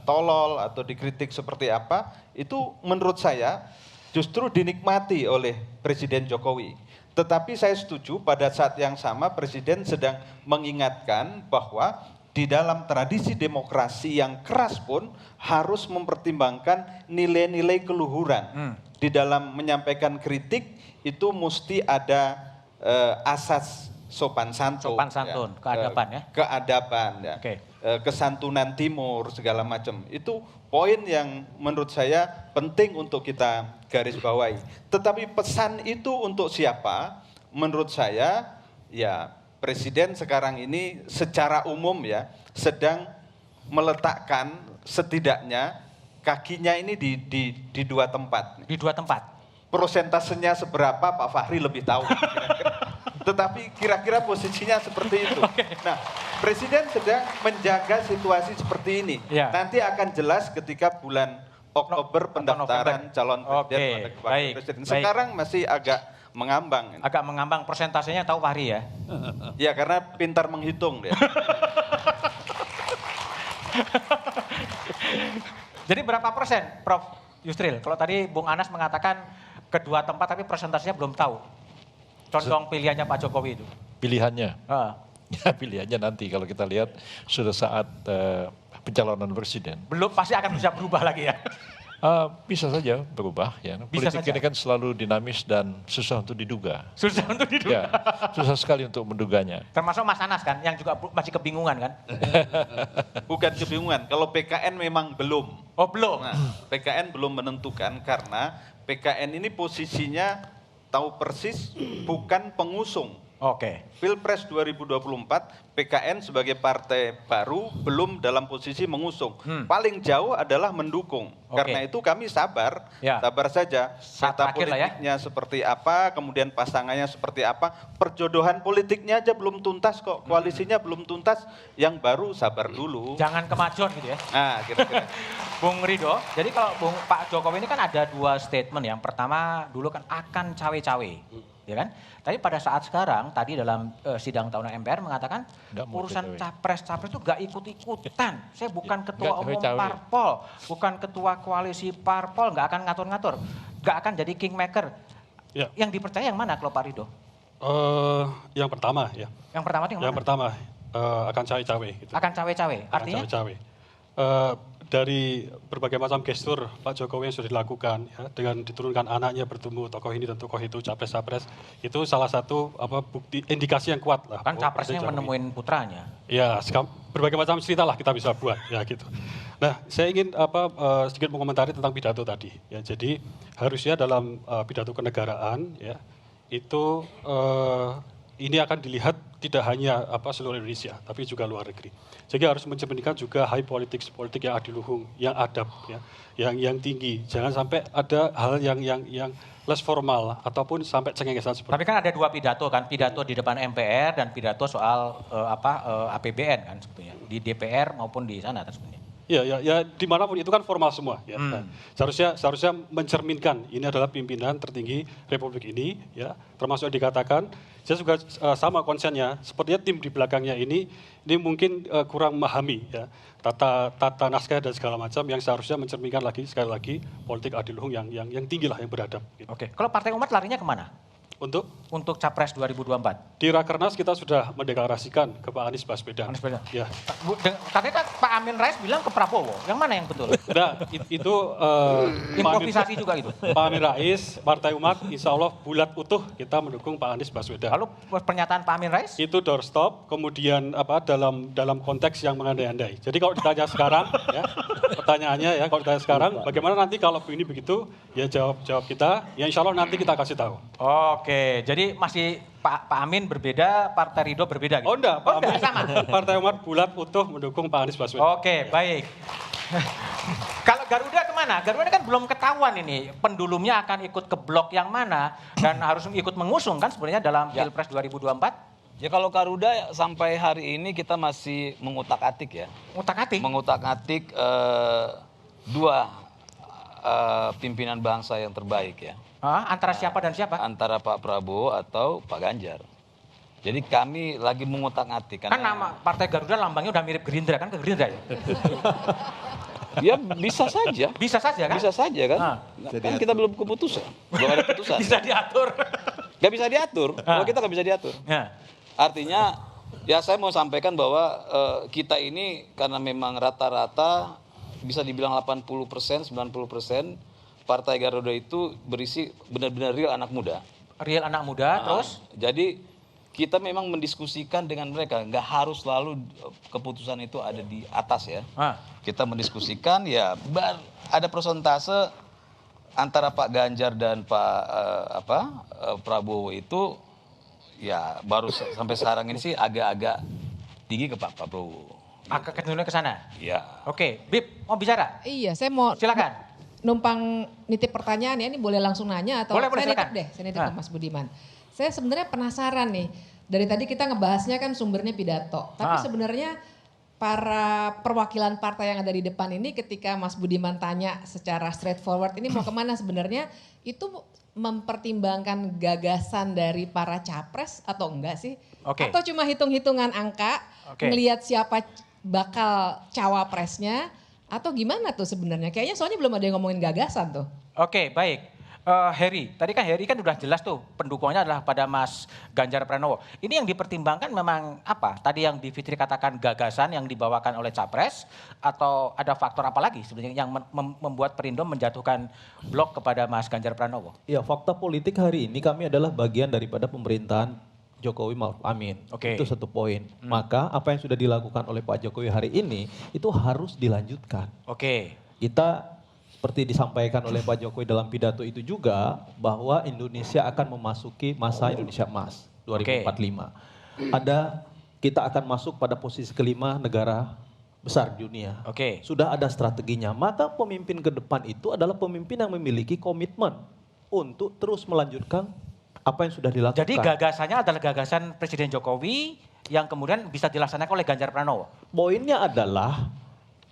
tolol atau dikritik seperti apa, itu menurut saya justru dinikmati oleh Presiden Jokowi. Tetapi saya setuju pada saat yang sama Presiden sedang mengingatkan bahwa di dalam tradisi demokrasi yang keras pun harus mempertimbangkan nilai-nilai keluhuran. Di dalam menyampaikan kritik itu mesti ada asas sopan santun. Keadaban ya. Keadaban ya. Kesantunan timur segala macam. Itu poin yang menurut saya penting untuk kita garis bawahi. Tetapi pesan itu untuk siapa? Menurut saya ya Presiden sekarang ini secara umum ya sedang meletakkan setidaknya kakinya ini di dua tempat. Di dua tempat? prosentasenya seberapa Pak Fahri lebih tahu. Tetapi kira-kira posisinya seperti itu. Nah, Presiden sedang menjaga situasi seperti ini. Nanti akan jelas ketika bulan Oktober pendaftaran calon presiden. Presiden. Sekarang masih agak mengambang. Agak mengambang, persentasenya tahu Fahri ya? Ya, karena pintar menghitung dia. Jadi berapa persen, Prof. Yusril? Kalau tadi Bung Anas mengatakan kedua tempat tapi presentasinya belum tahu. Condong pilihannya Pak Jokowi itu. Pilihannya? Ya, pilihannya nanti kalau kita lihat sudah saat pencalonan presiden. Belum, pasti akan bisa berubah lagi ya? Bisa saja berubah ya. Politik ini kan selalu dinamis dan susah untuk diduga. Susah untuk diduga? Ya, susah sekali untuk menduganya. Termasuk Mas Anas kan, yang juga masih kebingungan kan? Bukan kebingungan, kalau PKN memang belum. Oh belum? Nah, PKN belum menentukan karena PKN ini posisinya tahu persis bukan pengusung. Oke. Pilpres 2024 PKN sebagai partai baru belum dalam posisi mengusung. Paling jauh adalah mendukung. Karena itu kami sabar, sabar saja. Peta politiknya seperti apa, kemudian pasangannya seperti apa. Perjodohan politiknya aja belum tuntas kok, koalisinya belum tuntas. Yang baru sabar dulu. Jangan kemajuan gitu ya? Nah, kira-kira. Bung Ridho, jadi kalau Pak Jokowi ini kan ada dua statement. Yang pertama dulu kan akan cawe-cawe. Ya kan? Tapi pada saat sekarang tadi dalam sidang tahunan MPR mengatakan urusan capres-capres itu gak ikut-ikutan. Saya bukan ketua umum parpol, bukan ketua koalisi parpol, gak akan ngatur-ngatur, gak akan jadi kingmaker. Ya. Yang dipercaya yang mana kalau Pak Ridho? Yang pertama ya. Yang pertama itu yang mana? Yang pertama akan cawe-cawe. Gitu. Akan cawe-cawe, artinya? Akan cawe-cawe. Dari berbagai macam gestur Pak Jokowi yang sudah dilakukan ya, dengan diturunkan anaknya bertemu tokoh ini dan tokoh itu, capres-capres, itu salah satu bukti indikasi yang kuat lah. Kan capresnya menemuin putranya. Ya, berbagai macam cerita lah kita bisa buat ya gitu. Nah, saya ingin sedikit mengomentari tentang pidato tadi. Ya, jadi harusnya dalam pidato kenegaraan ya itu ini akan dilihat tidak hanya seluruh Indonesia, tapi juga luar negeri. Jadi harus mencerminkan juga high politics, politik yang adiluhung, yang adab, ya, yang tinggi. Jangan sampai ada hal yang less formal ataupun sampai cengengesan seperti. Tapi kan ada dua pidato kan, pidato di depan MPR dan pidato soal APBN kan sebetulnya di DPR maupun di sana kan sebenarnya. Ya, dimanapun itu kan formal semua. Ya. Nah, seharusnya mencerminkan ini adalah pimpinan tertinggi Republik ini, ya, termasuk dikatakan. Saya juga sama konsennya, sepertinya tim di belakangnya ini mungkin kurang memahami ya tata naskah dan segala macam yang seharusnya mencerminkan sekali lagi politik adiluhung yang tinggi lah, yang beradab. Gitu. Oke, kalau Partai Umat larinya kemana? Untuk Capres 2024? Di Rakernas kita sudah mendeklarasikan ke Pak Anies Baswedan. Ya. Katanya kan Pak Amin Rais bilang ke Prabowo, yang mana yang betul? Nah, itu improvisasi juga itu. Pak Amin Rais, Partai Umat, insya Allah bulat utuh kita mendukung Pak Anies Baswedan. Lalu pernyataan Pak Amin Rais? Itu doorstop, kemudian dalam konteks yang mengandai-andai. Jadi kalau ditanya sekarang, ya, pertanyaannya ya, kalau ditanya sekarang, bagaimana nanti kalau ini begitu, ya jawab kita, ya insya Allah nanti kita kasih tahu. Oke, jadi masih Pak Amin berbeda, Partai Ridho berbeda gitu? Oh enggak, Pak Amin sama. Partai Umat bulat utuh mendukung Pak Anies Baswedan. Oke, baik. Kalau Garuda kemana? Garuda kan belum ketahuan ini, pendulumnya akan ikut ke blok yang mana dan harus ikut mengusung kan sebenarnya dalam Pilpres 2024? Ya kalau Garuda sampai hari ini kita masih mengutak-atik ya. Mengutak-atik? Mengutak-atik dua pimpinan bangsa yang terbaik ya. Antara siapa dan siapa? Antara Pak Prabowo atau Pak Ganjar. Jadi kami lagi mengutak-atik. Kan nama Partai Garuda lambangnya udah mirip Gerindra kan, ke Gerindra ya? Ya bisa saja. Bisa saja kan? Bisa saja kan. Kan kita belum keputusan. Belum ada keputusan. Bisa diatur. Gak bisa diatur. Kalau kita gak bisa diatur. Artinya ya saya mau sampaikan bahwa kita ini karena memang rata-rata bisa dibilang 80%, 90%, Partai Garuda itu berisi benar-benar real anak muda. Real anak muda, terus? Jadi kita memang mendiskusikan dengan mereka, nggak harus selalu keputusan itu ada di atas ya. Kita mendiskusikan ya, ada persentase antara Pak Ganjar dan Pak Prabowo itu ya baru sampai sekarang ini sih agak-agak tinggi ke Pak Prabowo. Agak kecenderungan ke sana? Iya. Oke, Bib mau bicara? Iya, saya mau. Silakan. numpang nitip pertanyaan ya, ini boleh langsung nanya atau Boleh, saya silakan. nitip deh, saya nitip ke Mas Budiman. Saya sebenarnya penasaran nih, dari tadi kita ngebahasnya kan sumbernya pidato, tapi sebenarnya para perwakilan partai yang ada di depan ini ketika Mas Budiman tanya secara straightforward ini mau kemana sebenarnya, itu mempertimbangkan gagasan dari para capres atau enggak sih? Oke. Atau cuma hitung-hitungan angka, ngelihat siapa bakal cawapresnya, atau gimana tuh sebenarnya? Kayaknya soalnya belum ada yang ngomongin gagasan tuh. Oke, baik. Heri, tadi kan Heri kan udah jelas tuh pendukungnya adalah pada Mas Ganjar Pranowo. Ini yang dipertimbangkan memang apa? Tadi yang Di Fitri katakan gagasan yang dibawakan oleh capres, atau ada faktor apa lagi sebenarnya yang membuat Perindo menjatuhkan blok kepada Mas Ganjar Pranowo? Ya, fakta politik hari ini kami adalah bagian daripada pemerintahan Jokowi Ma'ruf Amin. Itu satu poin. Maka apa yang sudah dilakukan oleh Pak Jokowi hari ini itu harus dilanjutkan. Kita seperti disampaikan oleh Pak Jokowi dalam pidato itu juga bahwa Indonesia akan memasuki masa Indonesia Emas 2045. Kita akan masuk pada posisi kelima negara besar dunia. Sudah ada strateginya. Maka pemimpin ke depan itu adalah pemimpin yang memiliki komitmen untuk terus melanjutkan apa yang sudah dilakukan. Jadi gagasannya adalah gagasan Presiden Jokowi yang kemudian bisa dilaksanakan oleh Ganjar Pranowo. Poinnya adalah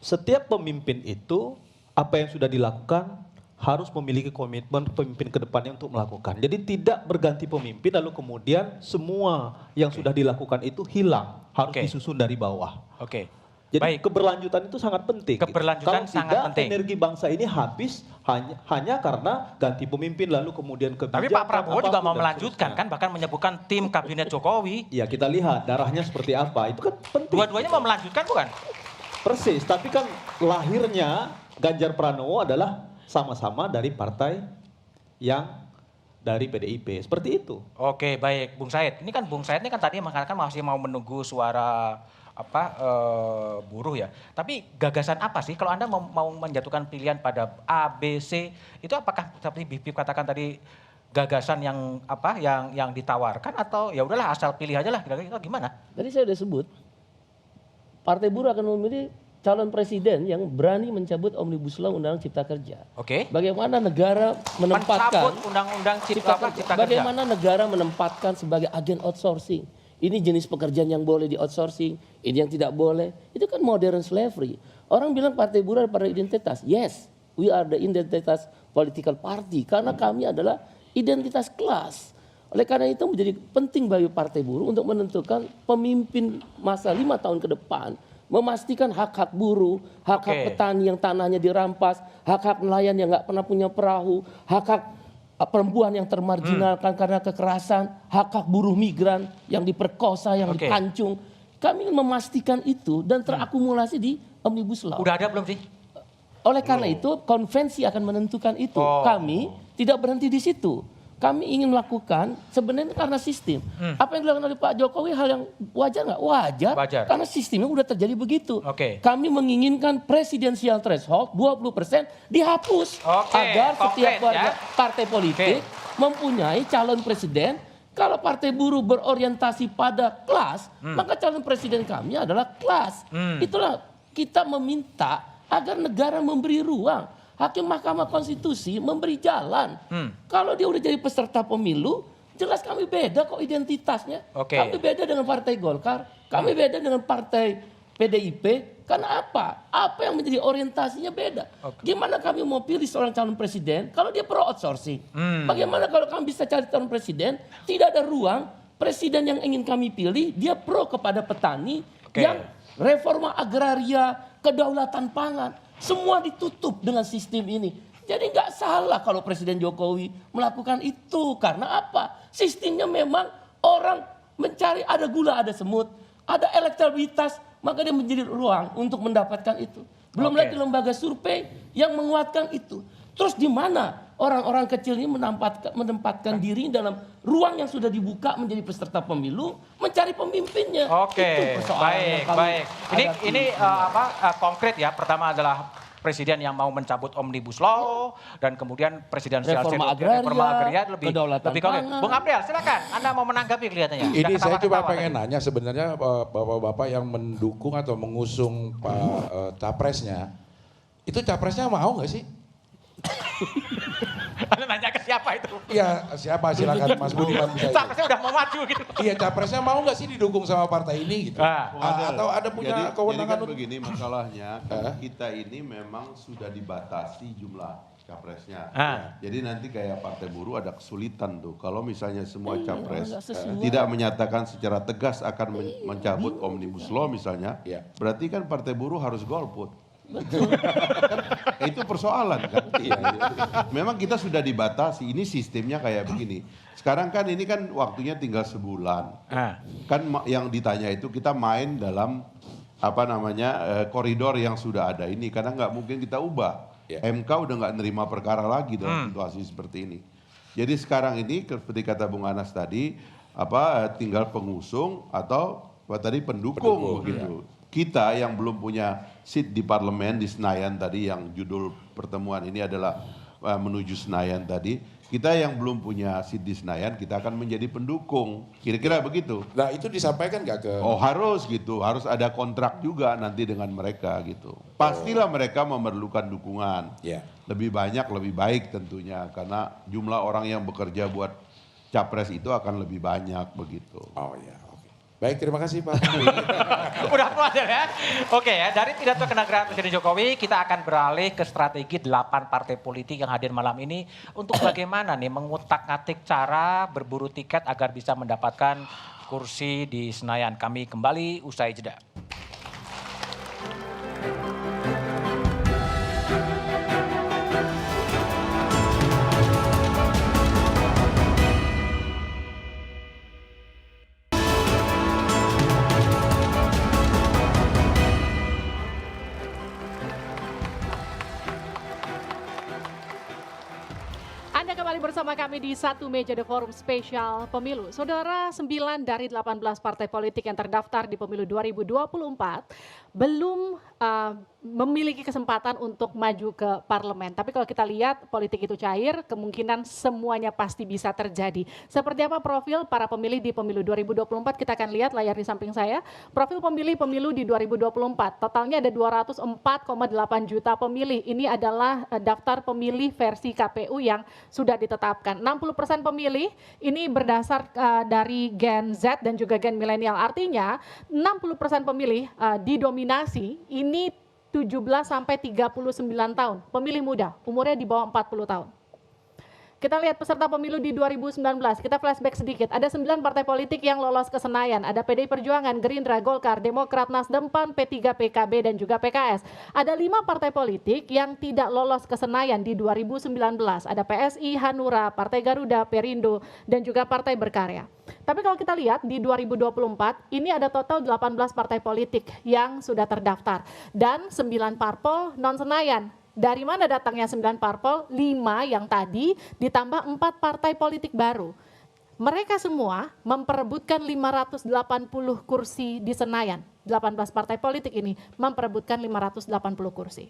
setiap pemimpin itu apa yang sudah dilakukan harus memiliki komitmen pemimpin ke depannya untuk melakukan. Jadi tidak berganti pemimpin lalu kemudian semua yang sudah dilakukan itu hilang, harus disusun dari bawah. Jadi keberlanjutan itu sangat penting. Keberlanjutan Kalau sangat tidak, penting. energi bangsa ini habis hanya karena ganti pemimpin lalu kemudian kebijakan. Tapi Pak Prabowo juga mau apapun dan melanjutkan kan, bahkan menyebutkan tim kabinet Jokowi. Ya kita lihat darahnya seperti apa, itu kan penting. Dua-duanya mau melanjutkan bukan? Persis, tapi kan lahirnya Ganjar Pranowo adalah sama-sama dari partai yang dari PDIP, seperti itu. Oke, baik, Bung Said. Ini kan Bung Said ini kan tadi mengatakan masih mau menunggu suara buruh ya. Tapi gagasan apa sih kalau Anda mau menjatuhkan pilihan pada A, B, C, itu apakah seperti Bipip katakan tadi gagasan yang ditawarkan atau ya udahlah asal pilih aja lah, kira-kira gimana? Tadi saya sudah sebut, Partai Buruh akan memilih calon presiden yang berani mencabut Omnibus Law Undang-Undang Cipta Kerja. Bagaimana negara menempatkan mencabut Undang-Undang Cipta Kerja. Bagaimana negara menempatkan sebagai agen outsourcing. Ini jenis pekerjaan yang boleh di outsourcing, ini yang tidak boleh. Itu kan modern slavery. Orang bilang Partai Buruh pada identitas. Yes, we are the identitas political party karena kami adalah identitas kelas. Oleh karena itu menjadi penting bagi Partai Buruh untuk menentukan pemimpin masa 5 tahun ke depan, memastikan hak-hak buruh, hak-hak petani yang tanahnya dirampas, hak-hak nelayan yang nggak pernah punya perahu, hak-hak perempuan yang termarginalkan karena kekerasan, hak-hak buruh migran yang diperkosa, yang dipancung. Kami ingin memastikan itu dan terakumulasi di Omnibus Law. Udah ada belum sih? Oleh karena itu konvensi akan menentukan itu. Kami tidak berhenti di situ. Kami ingin melakukan sebenarnya karena sistem. Apa yang dilakukan oleh Pak Jokowi hal yang wajar nggak? Wajar. Karena sistemnya udah terjadi begitu. Kami menginginkan presidensial threshold 20% dihapus agar setiap partai politik mempunyai calon presiden. Kalau Partai Buruh berorientasi pada kelas, maka calon presiden kami adalah kelas. Itulah kita meminta agar negara memberi ruang. Hakim Mahkamah Konstitusi memberi jalan. Kalau dia udah jadi peserta pemilu, jelas kami beda kok identitasnya. Kami beda dengan Partai Golkar, kami beda dengan Partai PDIP. Karena apa? Apa yang menjadi orientasinya beda. Gimana kami mau pilih seorang calon presiden kalau dia pro outsourcing? Bagaimana kalau kami bisa cari calon presiden, tidak ada ruang, presiden yang ingin kami pilih, dia pro kepada petani, yang reforma agraria, kedaulatan pangan. Semua ditutup dengan sistem ini. Jadi nggak salah kalau Presiden Jokowi melakukan itu. Karena apa? Sistemnya memang orang mencari ada gula, ada semut, ada elektabilitas, maka dia menjadi ruang untuk mendapatkan itu. Belum lagi lembaga survei yang menguatkan itu. Terus di mana orang-orang kecil ini menempatkan diri dalam ruang yang sudah dibuka menjadi peserta pemilu, mencari pemimpinnya. Baik. Ini konkret ya. Pertama adalah presiden yang mau mencabut Omnibus Law dan kemudian presidensial reforma agraria lebih konkret. Bung Abdel, silakan. Anda mau menanggapi kelihatannya. Ini saya cuma pengen nanya sebenarnya bapak-bapak yang mendukung atau mengusung Pak capresnya, itu capresnya mau nggak sih? Anda nanya ke siapa itu? Iya, siapa? Silakan Mas Budiman bisa. Capresnya udah mau maju gitu. Iya, capresnya mau nggak sih didukung sama partai ini gitu? Atau ada punya kewenangan jadi kan begini masalahnya, kita ini memang sudah dibatasi jumlah capresnya. Jadi nanti kayak Partai Buruh ada kesulitan tuh. Kalau misalnya semua capres tidak menyatakan secara tegas akan mencabut Omnibus Law misalnya, berarti kan Partai Buruh harus golput. Kan, itu persoalan kan. Memang kita sudah dibatasi. Ini sistemnya kayak begini. Sekarang kan ini kan waktunya tinggal sebulan. Kan yang ditanya itu kita main dalam koridor yang sudah ada ini. Karena nggak mungkin kita ubah. MK udah nggak nerima perkara lagi dalam situasi seperti ini. Jadi sekarang ini seperti kata Bung Anas tadi, tinggal pengusung atau pendukung begitu. Kita yang belum punya seat di parlemen di Senayan tadi, yang judul pertemuan ini adalah menuju Senayan tadi, kita yang belum punya seat di Senayan, kita akan menjadi pendukung. Kira-kira begitu. Nah itu disampaikan nggak ke? Oh harus gitu, harus ada kontrak juga nanti dengan mereka gitu. Pastilah mereka memerlukan dukungan. Lebih banyak, lebih baik tentunya. Karena jumlah orang yang bekerja buat capres itu akan lebih banyak begitu. Oh iya. Baik, terima kasih Pak. Udah puas ya. Oke ya, dari pidato kenegaraan Presiden Jokowi, kita akan beralih ke strategi 8 partai politik yang hadir malam ini untuk bagaimana nih mengutak-atik cara berburu tiket agar bisa mendapatkan kursi di Senayan. Kami kembali usai jeda. Bersama kami di satu meja The Forum Spesial Pemilu. Saudara, 9 dari 18 partai politik yang terdaftar di pemilu 2024 belum memiliki kesempatan untuk maju ke parlemen. Tapi kalau kita lihat politik itu cair, kemungkinan semuanya pasti bisa terjadi. Seperti apa profil para pemilih di pemilu 2024? Kita akan lihat layar di samping saya. Profil pemilih pemilu di 2024. Totalnya ada 204,8 juta pemilih. Ini adalah daftar pemilih versi KPU yang sudah ditetapkan. 60% pemilih ini berdasar dari Gen Z dan juga Gen milenial. Artinya 60% pemilih didominasi ini 17 sampai 39 tahun, pemilih muda, umurnya di bawah 40 tahun. Kita lihat peserta pemilu di 2019, kita flashback sedikit. Ada 9 partai politik yang lolos ke Senayan. Ada PDI Perjuangan, Gerindra, Golkar, Demokrat, Nasdem, PAN, P3, PKB, dan juga PKS. Ada 5 partai politik yang tidak lolos ke Senayan di 2019. Ada PSI, Hanura, Partai Garuda, Perindo, dan juga Partai Berkarya. Tapi kalau kita lihat di 2024, ini ada total 18 partai politik yang sudah terdaftar. Dan 9 parpol non-Senayan. Dari mana datangnya 9 parpol? 5 yang tadi ditambah 4 partai politik baru. Mereka semua memperebutkan 580 kursi di Senayan. 18 partai politik ini memperebutkan 580 kursi.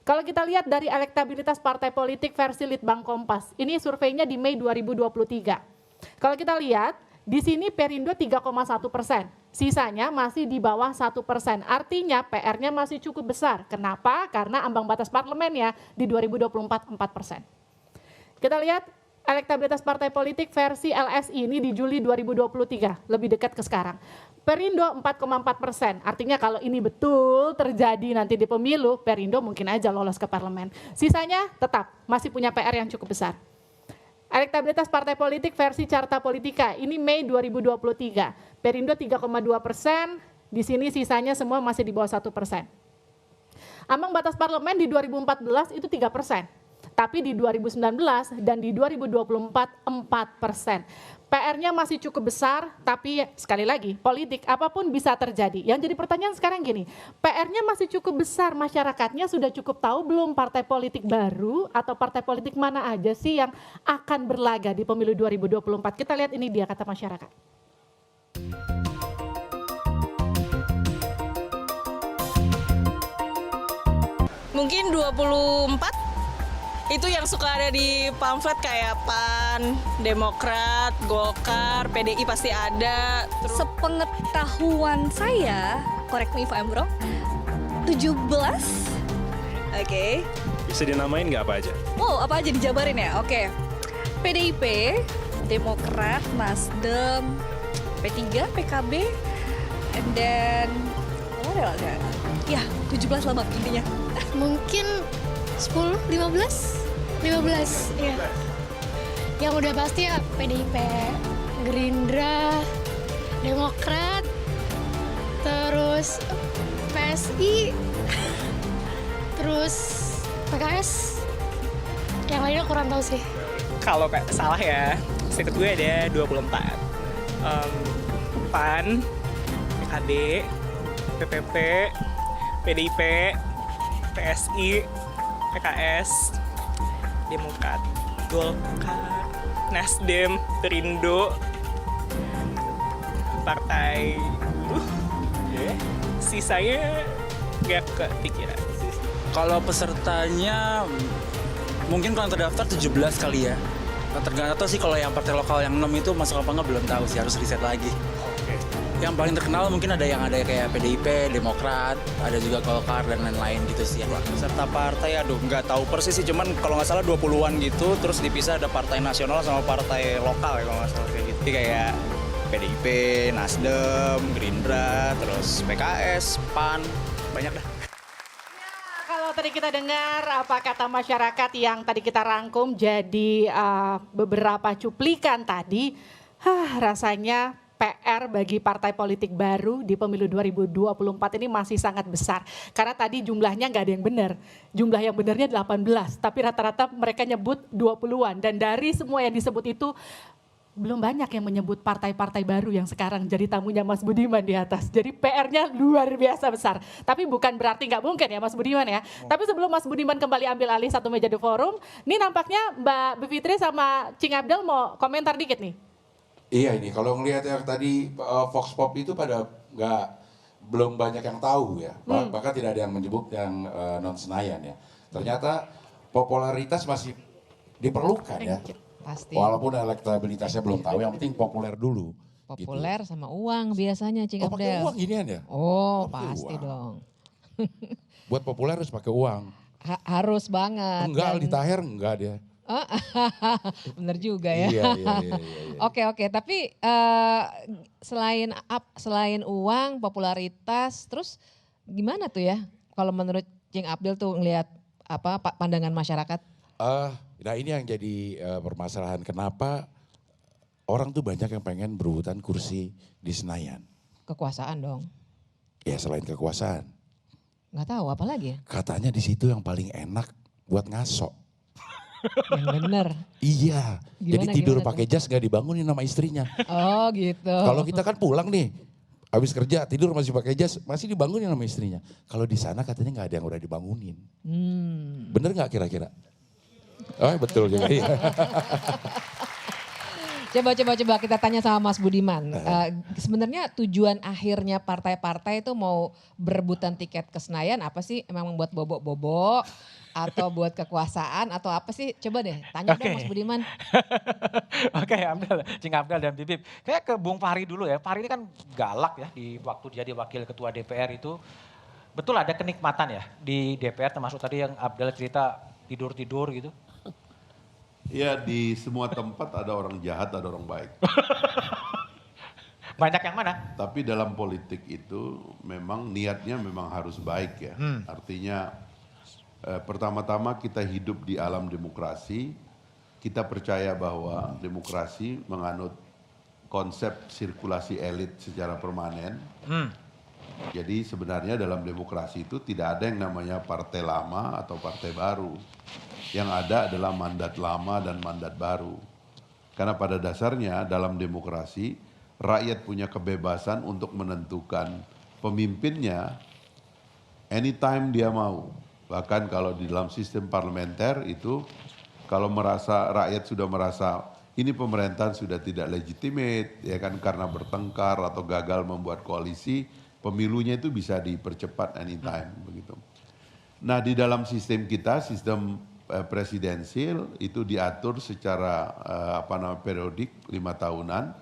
Kalau kita lihat dari elektabilitas partai politik versi Litbang Kompas, ini surveinya di Mei 2023. Kalau kita lihat, di sini Perindo 3,1%, sisanya masih di bawah 1%. Artinya PR-nya masih cukup besar. Kenapa? Karena ambang batas parlemennya di 2024 4%. Kita lihat elektabilitas partai politik versi LSI ini di Juli 2023, lebih dekat ke sekarang. Perindo 4,4%, artinya kalau ini betul terjadi nanti di pemilu, Perindo mungkin aja lolos ke parlemen. Sisanya tetap masih punya PR yang cukup besar. Elektabilitas partai politik versi Carta Politika, ini Mei 2023. Perindo 3,2%, di sini sisanya semua masih di bawah 1%. Ambang batas parlemen di 2014 itu 3%. Tapi di 2019 dan di 2024 4%. PR-nya masih cukup besar, tapi sekali lagi politik apapun bisa terjadi. Yang jadi pertanyaan sekarang gini, PR-nya masih cukup besar, masyarakatnya sudah cukup tahu belum partai politik baru atau partai politik mana aja sih yang akan berlaga di pemilu 2024? Kita lihat ini dia kata masyarakat. Mungkin 24. Itu yang suka ada di pamflet kayak PAN, Demokrat, Golkar, PDI pasti ada. Sepengetahuan saya, correct me if I'm wrong, 17. Oke. Bisa dinamain nggak apa aja? Oh, apa aja dijabarin ya? Oke. PDIP, Demokrat, Nasdem, P3, PKB, and then apa ada? Ya, 17 lah Mbak intinya. Mungkin 10, 15? 15, ya. Yang udah pasti ya PDIP, Gerindra, Demokrat, terus PSI, terus PKS. Yang lainnya kurang tahu sih. Kalau salah ya, sedikit gue ada 24. PAN, PKB, PPP, PDIP, PSI, PKS, Demokrat, Golkar, Nasdem, Perindo, Partai sisanya nggak kepikiran. Kalau pesertanya mungkin kalau yang terdaftar 17 kali ya. Tergantung sih kalau yang partai lokal yang 6 itu masuk apa nggak belum tahu sih, harus riset lagi. Yang paling terkenal mungkin ada kayak PDIP, Demokrat, ada juga Golkar dan lain-lain gitu sih. Peserta partai aduh nggak tahu persis sih, cuman kalau nggak salah 20-an gitu, terus dipisah ada partai nasional sama partai lokal ya kalau nggak salah kayak gitu. Jadi kayak PDIP, Nasdem, Gerindra, terus PKS, PAN, banyak dah. Kalau tadi kita dengar apa kata masyarakat yang tadi kita rangkum jadi beberapa cuplikan tadi, rasanya PR bagi partai politik baru di pemilu 2024 ini masih sangat besar. Karena tadi jumlahnya nggak ada yang benar. Jumlah yang benarnya 18, tapi rata-rata mereka nyebut 20-an. Dan dari semua yang disebut itu, belum banyak yang menyebut partai-partai baru yang sekarang jadi tamunya Mas Budiman di atas. Jadi PR-nya luar biasa besar. Tapi bukan berarti nggak mungkin ya Mas Budiman ya. Tapi sebelum Mas Budiman kembali ambil alih satu meja di forum, ini nampaknya Mbak Bivitri sama Cing Abdel mau komentar dikit nih. Iya ini kalau ngelihat yang tadi Vox Pop itu belum banyak yang tahu ya, bahkan tidak ada yang menyebut yang non Senayan ya. Ternyata popularitas masih diperlukan ya, Pasti. walaupun elektabilitasnya belum tahu, yang penting populer dulu. Populer sama uang biasanya Cing Abdel. Pakai uang ginian ya? Oh Pakai pasti uang. dong. Buat populer harus pakai uang. Harus banget. Enggak, Aldi Taher enggak dia. Bener juga ya. Iya. Oke, tapi selain uang, popularitas, terus gimana tuh ya? Kalau menurut Cing Abdel tuh ngelihat apa pandangan masyarakat? Nah ini yang jadi permasalahan, kenapa orang tuh banyak yang pengen berebutan kursi di Senayan. Kekuasaan dong. Ya selain kekuasaan. Nggak tahu apa lagi ya? Katanya di situ yang paling enak buat ngasok. Yang bener. Iya. Jadi tidur pakai jas nggak dibangunin sama istrinya. Oh gitu. Kalau kita kan pulang nih, habis kerja tidur masih pakai jas, masih dibangunin sama istrinya. Kalau di sana katanya nggak ada yang udah dibangunin. Bener nggak kira-kira? Oh betul juga. Iya. Coba kita tanya sama Mas Budiman. Sebenarnya tujuan akhirnya partai-partai itu mau berebutan tiket ke Senayan apa sih? Emang membuat bobok-bobok? Atau buat kekuasaan atau apa sih? Coba deh tanya dong Mas Budiman. Oke, Cing Abdel dan Bibip. Kayak ke Bung Fahri dulu ya. Fahri ini kan galak ya di waktu jadi wakil ketua DPR itu. Betul ada kenikmatan ya di DPR, termasuk tadi yang Abdel cerita tidur-tidur gitu. Ya di semua tempat ada orang jahat, ada orang baik. Banyak yang mana? Tapi dalam politik itu memang niatnya memang harus baik ya. Artinya pertama-tama kita hidup di alam demokrasi, kita percaya bahwa demokrasi menganut konsep sirkulasi elit secara permanen. Jadi sebenarnya dalam demokrasi itu tidak ada yang namanya partai lama atau partai baru. Yang ada adalah mandat lama dan mandat baru. Karena pada dasarnya dalam demokrasi, rakyat punya kebebasan untuk menentukan pemimpinnya anytime dia mau. Bahkan kalau di dalam sistem parlementer itu, kalau rakyat sudah merasa ini pemerintahan sudah tidak legitimate, ya kan, karena bertengkar atau gagal membuat koalisi, pemilunya itu bisa dipercepat anytime begitu. Nah di dalam sistem kita, sistem presidensil itu diatur secara periodik 5 tahunan,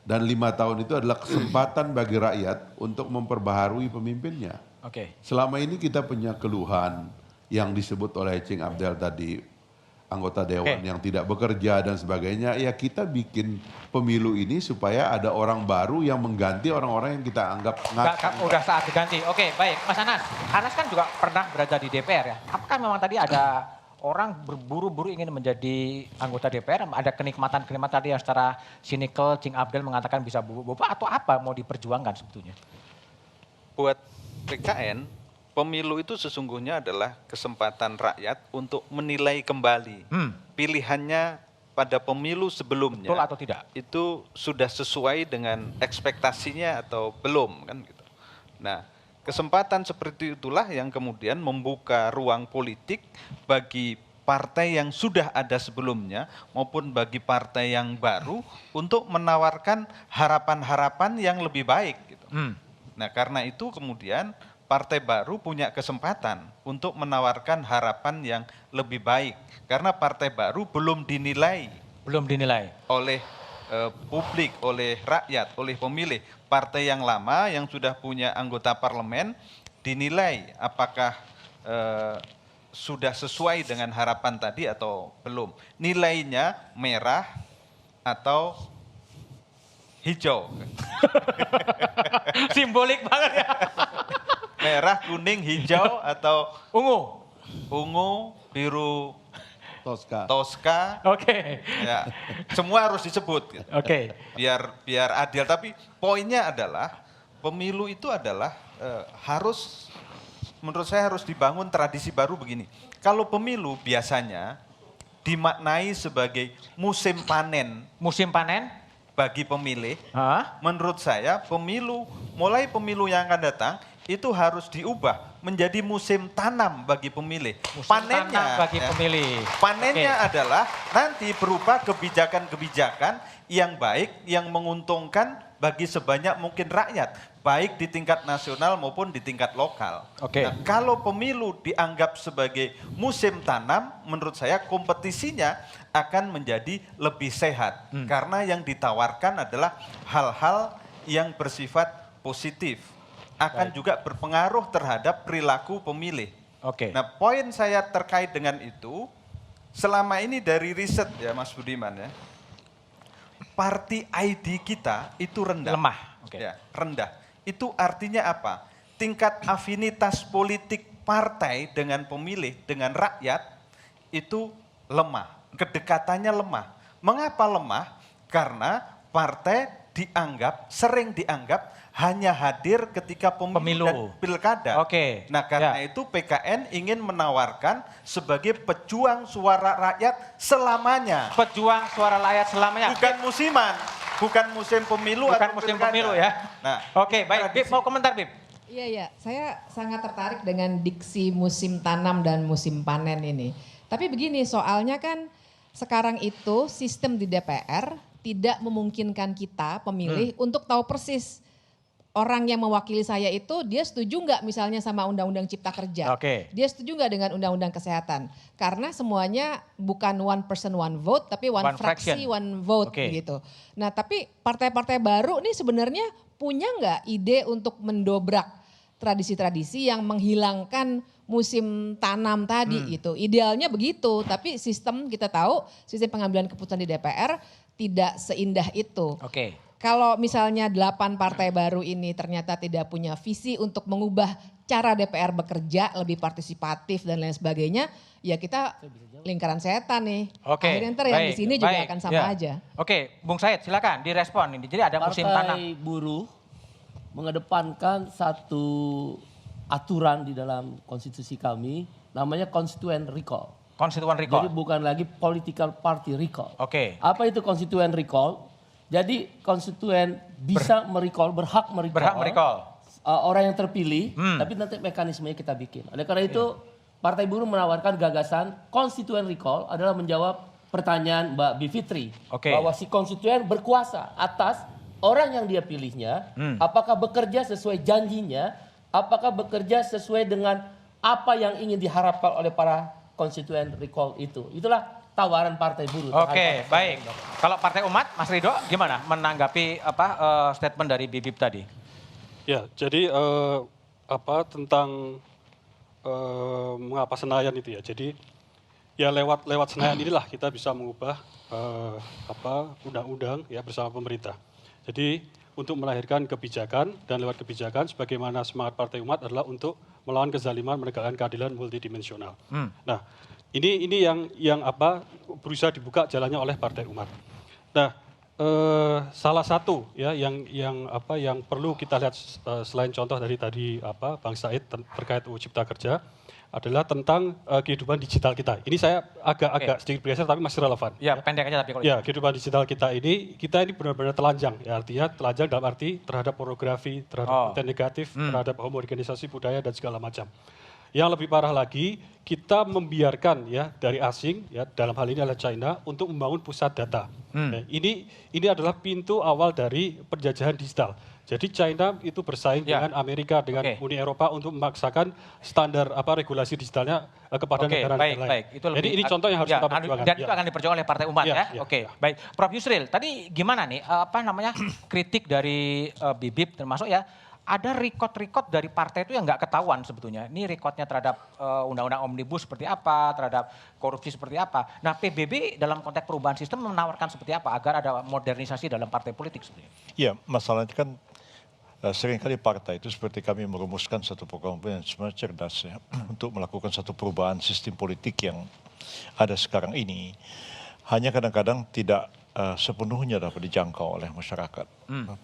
dan 5 tahun itu adalah kesempatan bagi rakyat untuk memperbaharui pemimpinnya. Oke. Selama ini kita punya keluhan yang disebut oleh Cing Abdel tadi, anggota dewan yang tidak bekerja dan sebagainya, ya kita bikin pemilu ini supaya ada orang baru yang mengganti orang-orang yang kita anggap udah saat diganti. Oke, baik. Mas Anas. Anas kan juga pernah berada di DPR ya. Apakah memang tadi ada orang berburu-buru ingin menjadi anggota DPR, ada kenikmatan-kenikmatan tadi yang secara sinikal Cing Abdel mengatakan bisa boba atau apa mau diperjuangkan sebetulnya? Buat PKN, pemilu itu sesungguhnya adalah kesempatan rakyat untuk menilai kembali pilihannya pada pemilu sebelumnya. Betul atau tidak? Itu sudah sesuai dengan ekspektasinya atau belum kan gitu. Nah, kesempatan seperti itulah yang kemudian membuka ruang politik bagi partai yang sudah ada sebelumnya maupun bagi partai yang baru untuk menawarkan harapan-harapan yang lebih baik gitu. Nah, karena itu kemudian partai baru punya kesempatan untuk menawarkan harapan yang lebih baik karena partai baru belum dinilai oleh publik, oleh rakyat, oleh pemilih. Partai yang lama yang sudah punya anggota parlemen dinilai apakah sudah sesuai dengan harapan tadi atau belum. Nilainya merah atau hijau. Simbolik banget ya. Merah, kuning, hijau atau ungu. Ungu, biru, Tosca. Oke. Ya, semua harus disebut. Gitu. Oke. Biar adil. Tapi poinnya adalah pemilu itu adalah harus, menurut saya harus dibangun tradisi baru begini. Kalau pemilu biasanya dimaknai sebagai musim panen. Musim panen? Bagi pemilih. Menurut saya mulai pemilu yang akan datang itu harus diubah menjadi musim tanam bagi pemilih. Tanam bagi pemilih. Panennya adalah nanti berupa kebijakan-kebijakan yang baik, yang menguntungkan bagi sebanyak mungkin rakyat, baik di tingkat nasional maupun di tingkat lokal. Nah, kalau pemilu dianggap sebagai musim tanam, menurut saya kompetisinya akan menjadi lebih sehat. Karena yang ditawarkan adalah hal-hal yang bersifat positif. Akan juga berpengaruh terhadap perilaku pemilih. Nah, poin saya terkait dengan itu, selama ini dari riset ya Mas Budiman ya, party ID kita itu rendah. Lemah. Ya, rendah. Itu artinya apa? Tingkat afinitas politik partai dengan pemilih, dengan rakyat itu lemah. Kedekatannya lemah. Mengapa lemah? Karena partai sering dianggap hanya hadir ketika pemilu dan pilkada. Nah, karena itu PKN ingin menawarkan sebagai pejuang suara rakyat selamanya. Pejuang suara rakyat selamanya. Bukan musiman, bukan musim pemilu atau musim pilkada. pemilu ya. Nah, baik. Bib, mau komentar Bib? Iya, saya sangat tertarik dengan diksi musim tanam dan musim panen ini. Tapi begini, soalnya kan sekarang itu sistem di DPR tidak memungkinkan kita pemilih untuk tahu persis orang yang mewakili saya itu dia setuju nggak misalnya sama Undang-Undang Cipta Kerja. Dia setuju nggak dengan Undang-Undang Kesehatan. Karena semuanya bukan one person one vote tapi one fraksi one vote gitu. Nah tapi partai-partai baru nih sebenarnya punya nggak ide untuk mendobrak tradisi-tradisi yang menghilangkan musim tanam tadi gitu. Idealnya begitu, tapi sistem kita tahu sistem pengambilan keputusan di DPR tidak seindah itu. Kalau misalnya 8 partai baru ini ternyata tidak punya visi untuk mengubah cara DPR bekerja lebih partisipatif dan lain sebagainya, ya kita lingkaran setan nih. Akhirnya ntar yang di sini juga akan sama aja. Bung Said silakan direspon ini. Jadi ada musim tanam. Partai buruh mengedepankan satu aturan di dalam konstitusi kami, namanya constituent recall. Constituent recall. Jadi bukan lagi political party recall. Apa itu constituent recall? Jadi konstituen bisa berhak merecall orang yang terpilih, tapi nanti mekanismenya kita bikin. Oleh karena itu, Partai Buruh menawarkan gagasan konstituen recall adalah menjawab pertanyaan Mbak Bivitri. Bahwa si konstituen berkuasa atas orang yang dia pilihnya, apakah bekerja sesuai janjinya, apakah bekerja sesuai dengan apa yang ingin diharapkan oleh para konstituen recall itu. Itulah tawaran Partai Buruh. Baik. Kalau Partai Umat, Mas Ridho gimana menanggapi statement dari Bibip tadi? Ya, jadi tentang mengapa Senayan itu ya. Jadi ya lewat Senayan inilah kita bisa mengubah undang-undang ya bersama pemerintah. Jadi untuk melahirkan kebijakan, dan lewat kebijakan sebagaimana semangat Partai Umat adalah untuk melawan kezaliman, menegakkan keadilan multidimensional. Nah, ini yang berusaha dibuka jalannya oleh Partai Umat. Nah, salah satu ya yang perlu kita lihat selain contoh dari tadi Bang Said terkait UU Cipta Kerja adalah tentang kehidupan digital kita. Ini saya agak sedikit bergeser tapi masih relevan. Ya, pendek aja tapi kalau ya, kehidupan digital kita ini benar-benar telanjang. Ya, artinya telanjang dalam arti terhadap pornografi, terhadap konten negatif, terhadap homoorganisasi budaya dan segala macam. Yang lebih parah lagi, kita membiarkan ya dari asing ya dalam hal ini adalah China untuk membangun pusat data. Ya, ini adalah pintu awal dari penjajahan digital. Jadi China itu bersaing dengan Amerika, dengan Uni Eropa untuk memaksakan standar regulasi digitalnya kepada negara-negara lain. Baik. Itu jadi ini contoh yang harus kita perjuangkan. Dan itu akan diperjuangkan oleh Partai Umat ya. Baik. Prof Yusril, tadi gimana nih kritik dari Bibip termasuk ya ada record dari partai itu yang nggak ketahuan sebetulnya. Ini recordnya terhadap undang-undang omnibus seperti apa, terhadap korupsi seperti apa. Nah PBB dalam konteks perubahan sistem menawarkan seperti apa agar ada modernisasi dalam partai politik sebenarnya? Iya, masalahnya kan seringkali partai itu seperti kami merumuskan satu program yang sebenarnya cerdas ya, untuk melakukan satu perubahan sistem politik yang ada sekarang ini. Hanya kadang-kadang tidak sepenuhnya dapat dijangkau oleh masyarakat.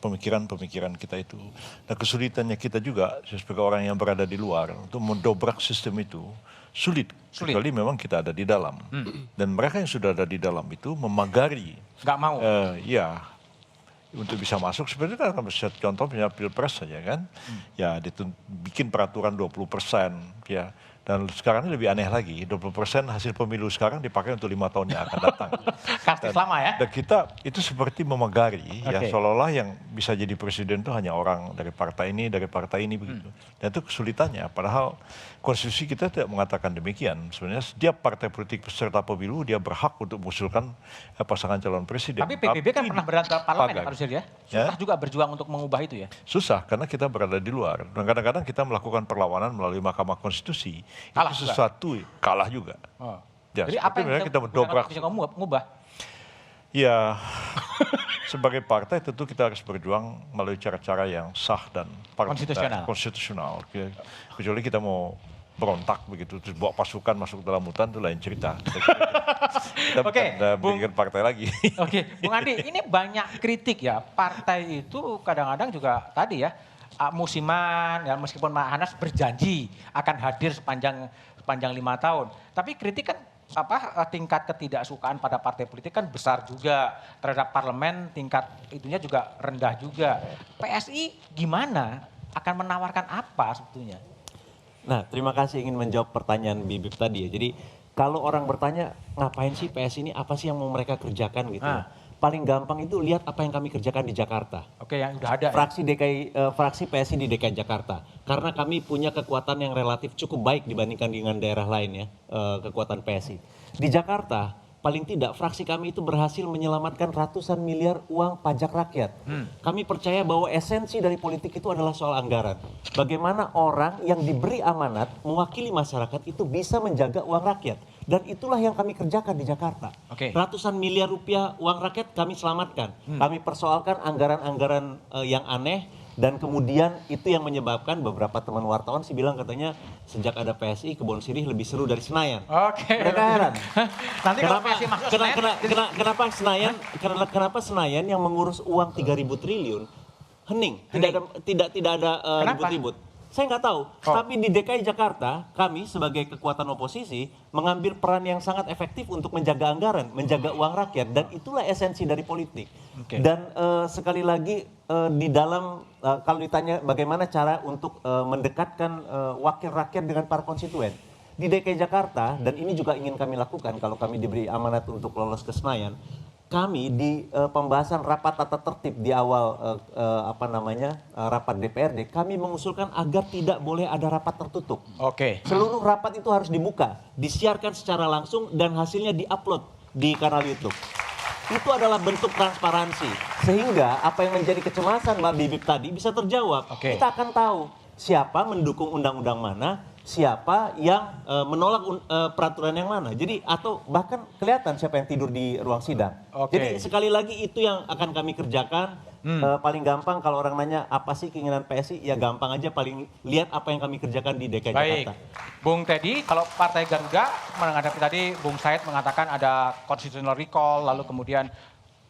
Pemikiran-pemikiran kita itu. Dan kesulitannya kita juga sebagai orang yang berada di luar untuk mendobrak sistem itu sulit. Kecuali memang kita ada di dalam. Dan mereka yang sudah ada di dalam itu memagari. Nggak mau? Untuk bisa masuk sebenarnya kan contoh punya pilpres saja kan. Ya bikin peraturan 20% ya. Dan sekarang ini lebih aneh lagi, 20% hasil pemilu sekarang dipakai untuk 5 tahun yang akan datang. Kartis lama ya? Dan kita itu seperti memagari, ya seolah-olah yang bisa jadi presiden itu hanya orang dari partai ini begitu. Dan itu kesulitannya, padahal konstitusi kita tidak mengatakan demikian. Sebenarnya setiap partai politik peserta pemilu dia berhak untuk mengusulkan pasangan calon presiden. Tapi PBB kan pernah berada di parlemen ya Pak Yusril ya? Susah juga berjuang untuk mengubah itu ya? Susah, karena kita berada di luar. Dan kadang-kadang kita melakukan perlawanan melalui Mahkamah Konstitusi. Kalah itu sesuatu kalah juga. Ya, jadi apa yang kita mendobrak? Mengubah? Ya, sebagai partai tentu kita harus berjuang melalui cara-cara yang sah dan konstitusional. Kecuali kita mau berontak begitu, terus bawa pasukan masuk dalam hutan itu lain cerita. Kita bikin partai lagi. Bung Andi, ini banyak kritik ya. Partai itu kadang-kadang juga tadi ya, musiman ya, meskipun Pak Anas berjanji akan hadir sepanjang 5 tahun. Tapi kritik kan tingkat ketidaksukaan pada partai politik kan besar juga, terhadap parlemen tingkat itunya juga rendah juga. PSI gimana? Akan menawarkan apa sebetulnya? Nah, terima kasih ingin menjawab pertanyaan Bibip tadi ya. Jadi kalau orang bertanya ngapain sih PSI ini, apa sih yang mau mereka kerjakan gitu ya. Paling gampang itu lihat apa yang kami kerjakan di Jakarta. Yang udah ada. Fraksi PSI di DKI Jakarta. Karena kami punya kekuatan yang relatif cukup baik dibandingkan dengan daerah lain ya, kekuatan PSI. Di Jakarta, paling tidak fraksi kami itu berhasil menyelamatkan ratusan miliar uang pajak rakyat. Kami percaya bahwa esensi dari politik itu adalah soal anggaran. Bagaimana orang yang diberi amanat mewakili masyarakat itu bisa menjaga uang rakyat. Dan itulah yang kami kerjakan di Jakarta. Ratusan miliar rupiah uang rakyat kami selamatkan. Kami persoalkan anggaran-anggaran yang aneh. Dan kemudian itu yang menyebabkan beberapa teman wartawan sih bilang katanya sejak ada PSI Kebon Sirih lebih seru dari Senayan. Mereka heran. Nanti kenapa Senayan yang mengurus uang 3.000 triliun hening. Tidak ada ribut-ribut. Saya nggak tahu, tapi di DKI Jakarta kami sebagai kekuatan oposisi mengambil peran yang sangat efektif untuk menjaga anggaran, menjaga uang rakyat, dan itulah esensi dari politik. Dan sekali lagi di dalam kalau ditanya bagaimana cara untuk mendekatkan wakil rakyat dengan para konstituen di DKI Jakarta, dan ini juga ingin kami lakukan kalau kami diberi amanat untuk lolos ke Senayan. Kami di pembahasan rapat tata tertib di awal rapat DPRD, kami mengusulkan agar tidak boleh ada rapat tertutup. Seluruh rapat itu harus dibuka, disiarkan secara langsung dan hasilnya diupload di kanal YouTube. Itu adalah bentuk transparansi, sehingga apa yang menjadi kecemasan Mbak Bibip tadi bisa terjawab. Kita akan tahu siapa mendukung undang-undang mana, siapa yang menolak peraturan yang mana. Jadi atau bahkan kelihatan siapa yang tidur di ruang sidang. Jadi sekali lagi itu yang akan kami kerjakan. Paling gampang kalau orang nanya apa sih keinginan PSI, ya gampang aja, paling lihat apa yang kami kerjakan di DKI Jakarta. Bung Teddy, kalau Partai Garuda menghadapi tadi Bung Said mengatakan ada constitutional recall, lalu kemudian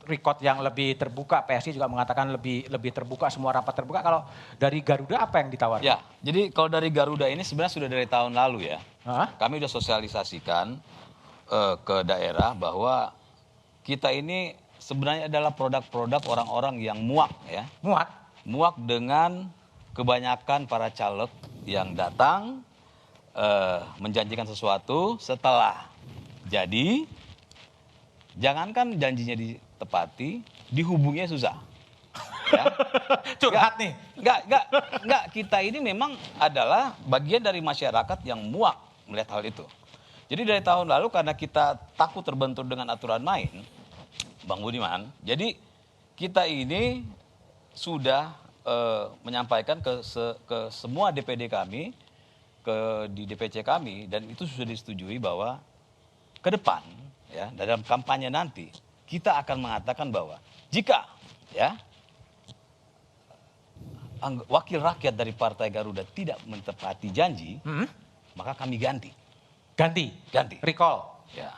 record yang lebih terbuka, PSI juga mengatakan lebih terbuka, semua rapat terbuka. Kalau dari Garuda apa yang ditawarkan? Ya, jadi kalau dari Garuda ini sebenarnya sudah dari tahun lalu ya. Kami sudah sosialisasikan ke daerah bahwa kita ini sebenarnya adalah produk-produk orang-orang yang muak ya. Muak dengan kebanyakan para caleg yang datang menjanjikan sesuatu, setelah jadi jangankan janjinya ditepati, dihubunginya susah. Ya. Curhat nih. Enggak, kita ini memang adalah bagian dari masyarakat yang muak melihat hal itu. Jadi dari tahun lalu karena kita takut terbentur dengan aturan main, Bang Budiman, jadi kita ini sudah menyampaikan ke semua DPD kami, di DPC kami, dan itu sudah disetujui bahwa ke depan ya dalam kampanye nanti kita akan mengatakan bahwa jika ya wakil rakyat dari Partai Garuda tidak menepati janji, maka kami ganti. Recall. Ya.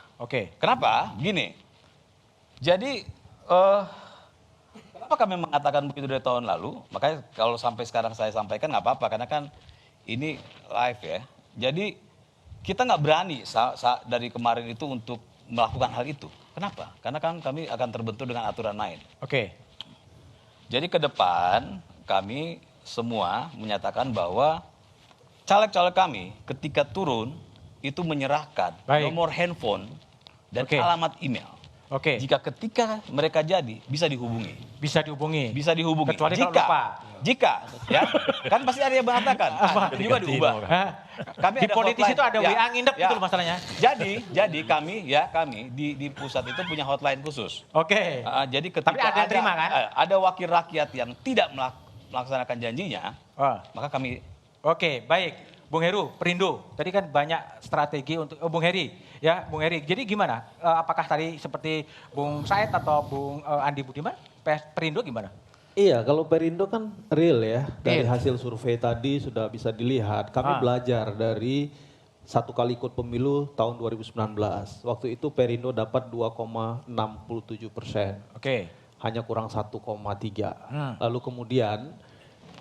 Kenapa? Gini. Jadi kenapa kami mengatakan begitu dari tahun lalu? Makanya kalau sampai sekarang saya sampaikan nggak apa-apa, karena kan ini live ya. Jadi kita nggak berani dari kemarin itu untuk melakukan hal itu. Kenapa? Karena kan kami akan terbentur dengan aturan main. Jadi ke depan kami semua menyatakan bahwa caleg-caleg kami ketika turun itu menyerahkan nomor handphone dan alamat email. Jika ketika mereka jadi bisa dihubungi. Kecuali kalau lupa. Jika ya kan pasti ada yang mengatakan juga diubah. Kami di politis itu ada WA nginep itu masalahnya. Jadi kami di pusat itu punya hotline khusus. Jadi ketika tapi ada yang terima kan? Ada wakil rakyat yang tidak melaksanakan janjinya, maka kami. Baik. Bung Heru, Perindo, tadi kan banyak strategi untuk Bung Heri, ya Bung Heri. Jadi gimana? Apakah tadi seperti Bung Said atau Bung Andi Budiman, Perindo gimana? Iya, kalau Perindo kan real ya. Dari hasil survei tadi sudah bisa dilihat. Kami belajar dari satu kali ikut pemilu tahun 2019. Waktu itu Perindo dapat 2,67%. Hanya kurang 1,3. Lalu kemudian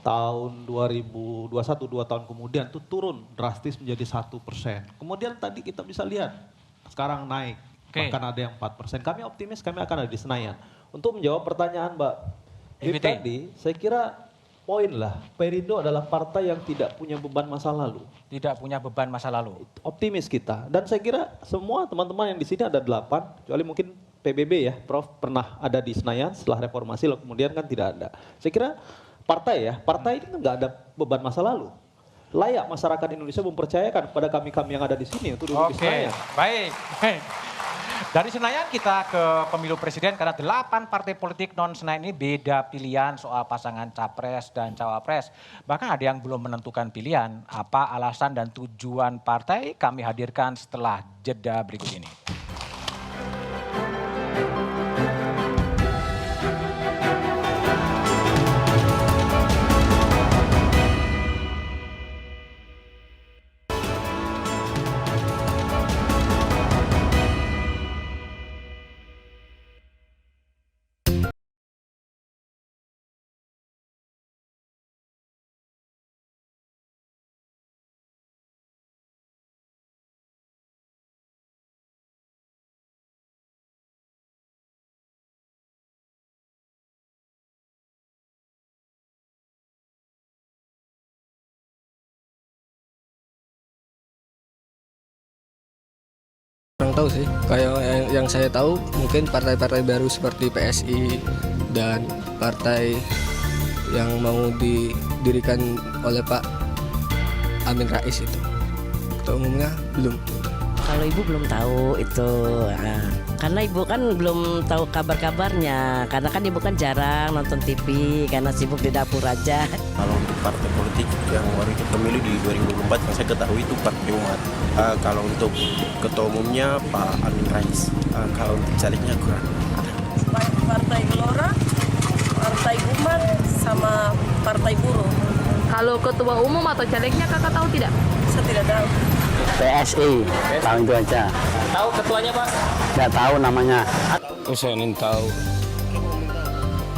tahun 2021, 2 tahun kemudian itu turun drastis menjadi 1%. Kemudian tadi kita bisa lihat sekarang naik, bahkan ada yang 4%. Kami optimis kami akan ada di Senayan. Untuk menjawab pertanyaan Mbak Ip tadi, saya kira poin lah, Perindo adalah partai yang tidak punya beban masa lalu. Optimis kita. Dan saya kira semua teman-teman yang di sini ada 8, kecuali mungkin PBB ya, Prof pernah ada di Senayan setelah reformasi, lalu kemudian kan tidak ada. Saya kira partai ini nggak ada beban masa lalu. Layak masyarakat Indonesia mempercayakan kepada kami-kami yang ada di sini untuk duduk di Senayan. Baik. Dari Senayan kita ke pemilu presiden, karena 8 partai politik non Senayan ini beda pilihan soal pasangan capres dan cawapres. Bahkan ada yang belum menentukan pilihan. Apa alasan dan tujuan partai kami hadirkan setelah jeda berikut ini. Kurang tahu sih, kayak yang saya tahu mungkin partai-partai baru seperti PSI dan partai yang mau didirikan oleh Pak Amin Rais itu. Ketua umumnya belum. Kalau ibu belum tahu itu, karena ibu kan belum tahu kabar-kabarnya, karena kan ibu kan jarang nonton TV karena sibuk di dapur aja. Kalau untuk partai politik yang baru ikut pemilu di 2024 yang saya ketahui itu Partai Umat. Kalau untuk ketua umumnya Pak Amin Rais. Kalau untuk calegnya kurang. Partai Gelora, Partai Umat, sama Partai Buruh. Kalau ketua umum atau calegnya kakak tahu tidak? Saya tidak tahu. PSI, tahu itu aja. Tahu ketuanya Pak? Nggak tahu namanya. Saya ingin tahu.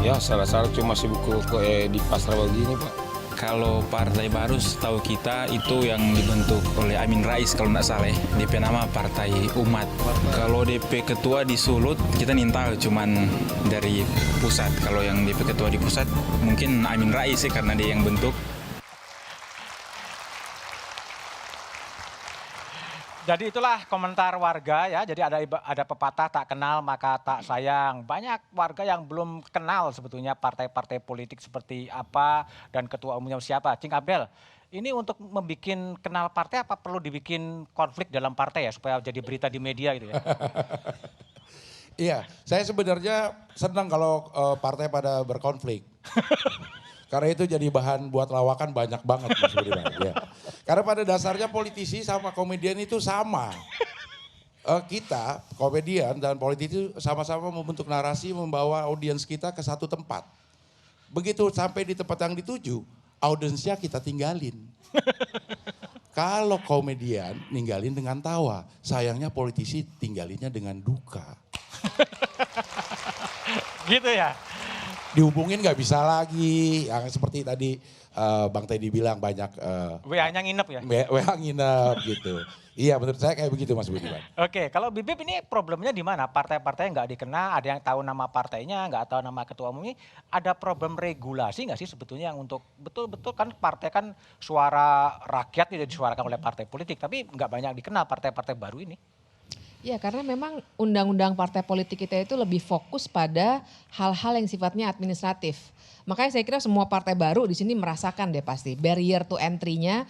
Ya salah-salah cuma sibuk di pasar begini Pak. Kalau partai baru setahu kita itu yang dibentuk oleh Amin Rais kalau nggak salah, DP nama Partai Umat. Kalau DP ketua di Sulut kita tahu cuman dari pusat. Kalau yang DP ketua di pusat mungkin Amin Rais sih karena dia yang bentuk. Jadi itulah komentar warga ya. Jadi ada pepatah tak kenal maka tak sayang. Banyak warga yang belum kenal sebetulnya partai-partai politik seperti apa dan ketua umumnya siapa. Cing Abdel, ini untuk membuat kenal partai apa perlu dibikin konflik dalam partai ya supaya jadi berita di media gitu ya? Iya, saya sebenarnya senang kalau partai pada berkonflik. Karena itu jadi bahan buat lawakan banyak banget Mas Budiman. Ya. Karena pada dasarnya politisi sama komedian itu sama. Kita, komedian dan politisi sama-sama membentuk narasi membawa audiens kita ke satu tempat. Begitu sampai di tempat yang dituju, audiensnya kita tinggalin. Kalau komedian ninggalin dengan tawa, sayangnya politisi tinggalinnya dengan duka. Gitu ya? Dihubungin nggak bisa lagi, yang seperti tadi Bang Teddy bilang banyak WA-nya nginep ya? WA nginep gitu. Iya menurut saya kayak begitu Mas Budiman. Oke, kalau Bibip ini problemnya di mana? Partai-partai nggak dikenal, ada yang tahu nama partainya, nggak tahu nama ketua umumnya. Ada problem regulasi nggak sih sebetulnya yang untuk betul-betul kan partai kan suara rakyat tidak disuarakan oleh partai politik, tapi nggak banyak dikenal partai-partai baru ini. Ya karena memang undang-undang partai politik kita itu lebih fokus pada hal-hal yang sifatnya administratif. Makanya saya kira semua partai baru di sini merasakan deh pasti barrier to entry-nya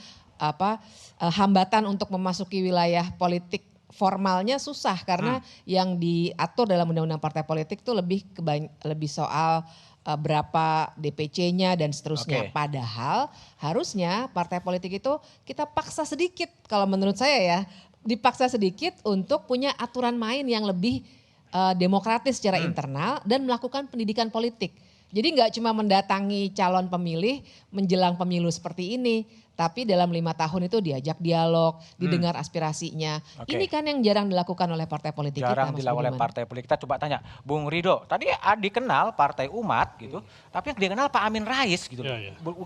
hambatan untuk memasuki wilayah politik formalnya susah karena yang diatur dalam undang-undang partai politik itu lebih soal berapa DPC-nya dan seterusnya. Padahal harusnya partai politik itu kita paksa sedikit kalau menurut saya ya. Dipaksa sedikit untuk punya aturan main yang lebih demokratis secara internal dan melakukan pendidikan politik. Jadi nggak cuma mendatangi calon pemilih menjelang pemilu seperti ini, tapi dalam 5 tahun itu diajak dialog, didengar aspirasinya. Ini kan yang jarang dilakukan oleh partai politik kita. Jarang dilakukan oleh partai politik. Kita coba tanya, Bung Rido, tadi dikenal Partai Umat gitu, tapi yang dikenal Pak Amin Rais gitu.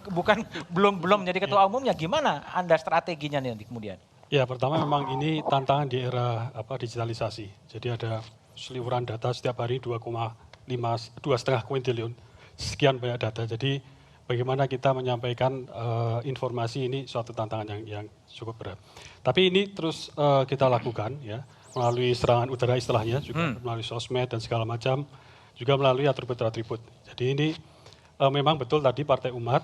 Bukan belum menjadi ketua umumnya. Gimana Anda strateginya nih kemudian? Ya pertama memang ini tantangan di era digitalisasi. Jadi ada seliweran data setiap hari 2,5 kuintillion, sekian banyak data. Jadi bagaimana kita menyampaikan informasi ini suatu tantangan yang cukup berat. Tapi ini terus kita lakukan ya melalui serangan udara istilahnya juga melalui sosmed dan segala macam, juga melalui atribut-atribut. Jadi ini memang betul tadi Partai Umat.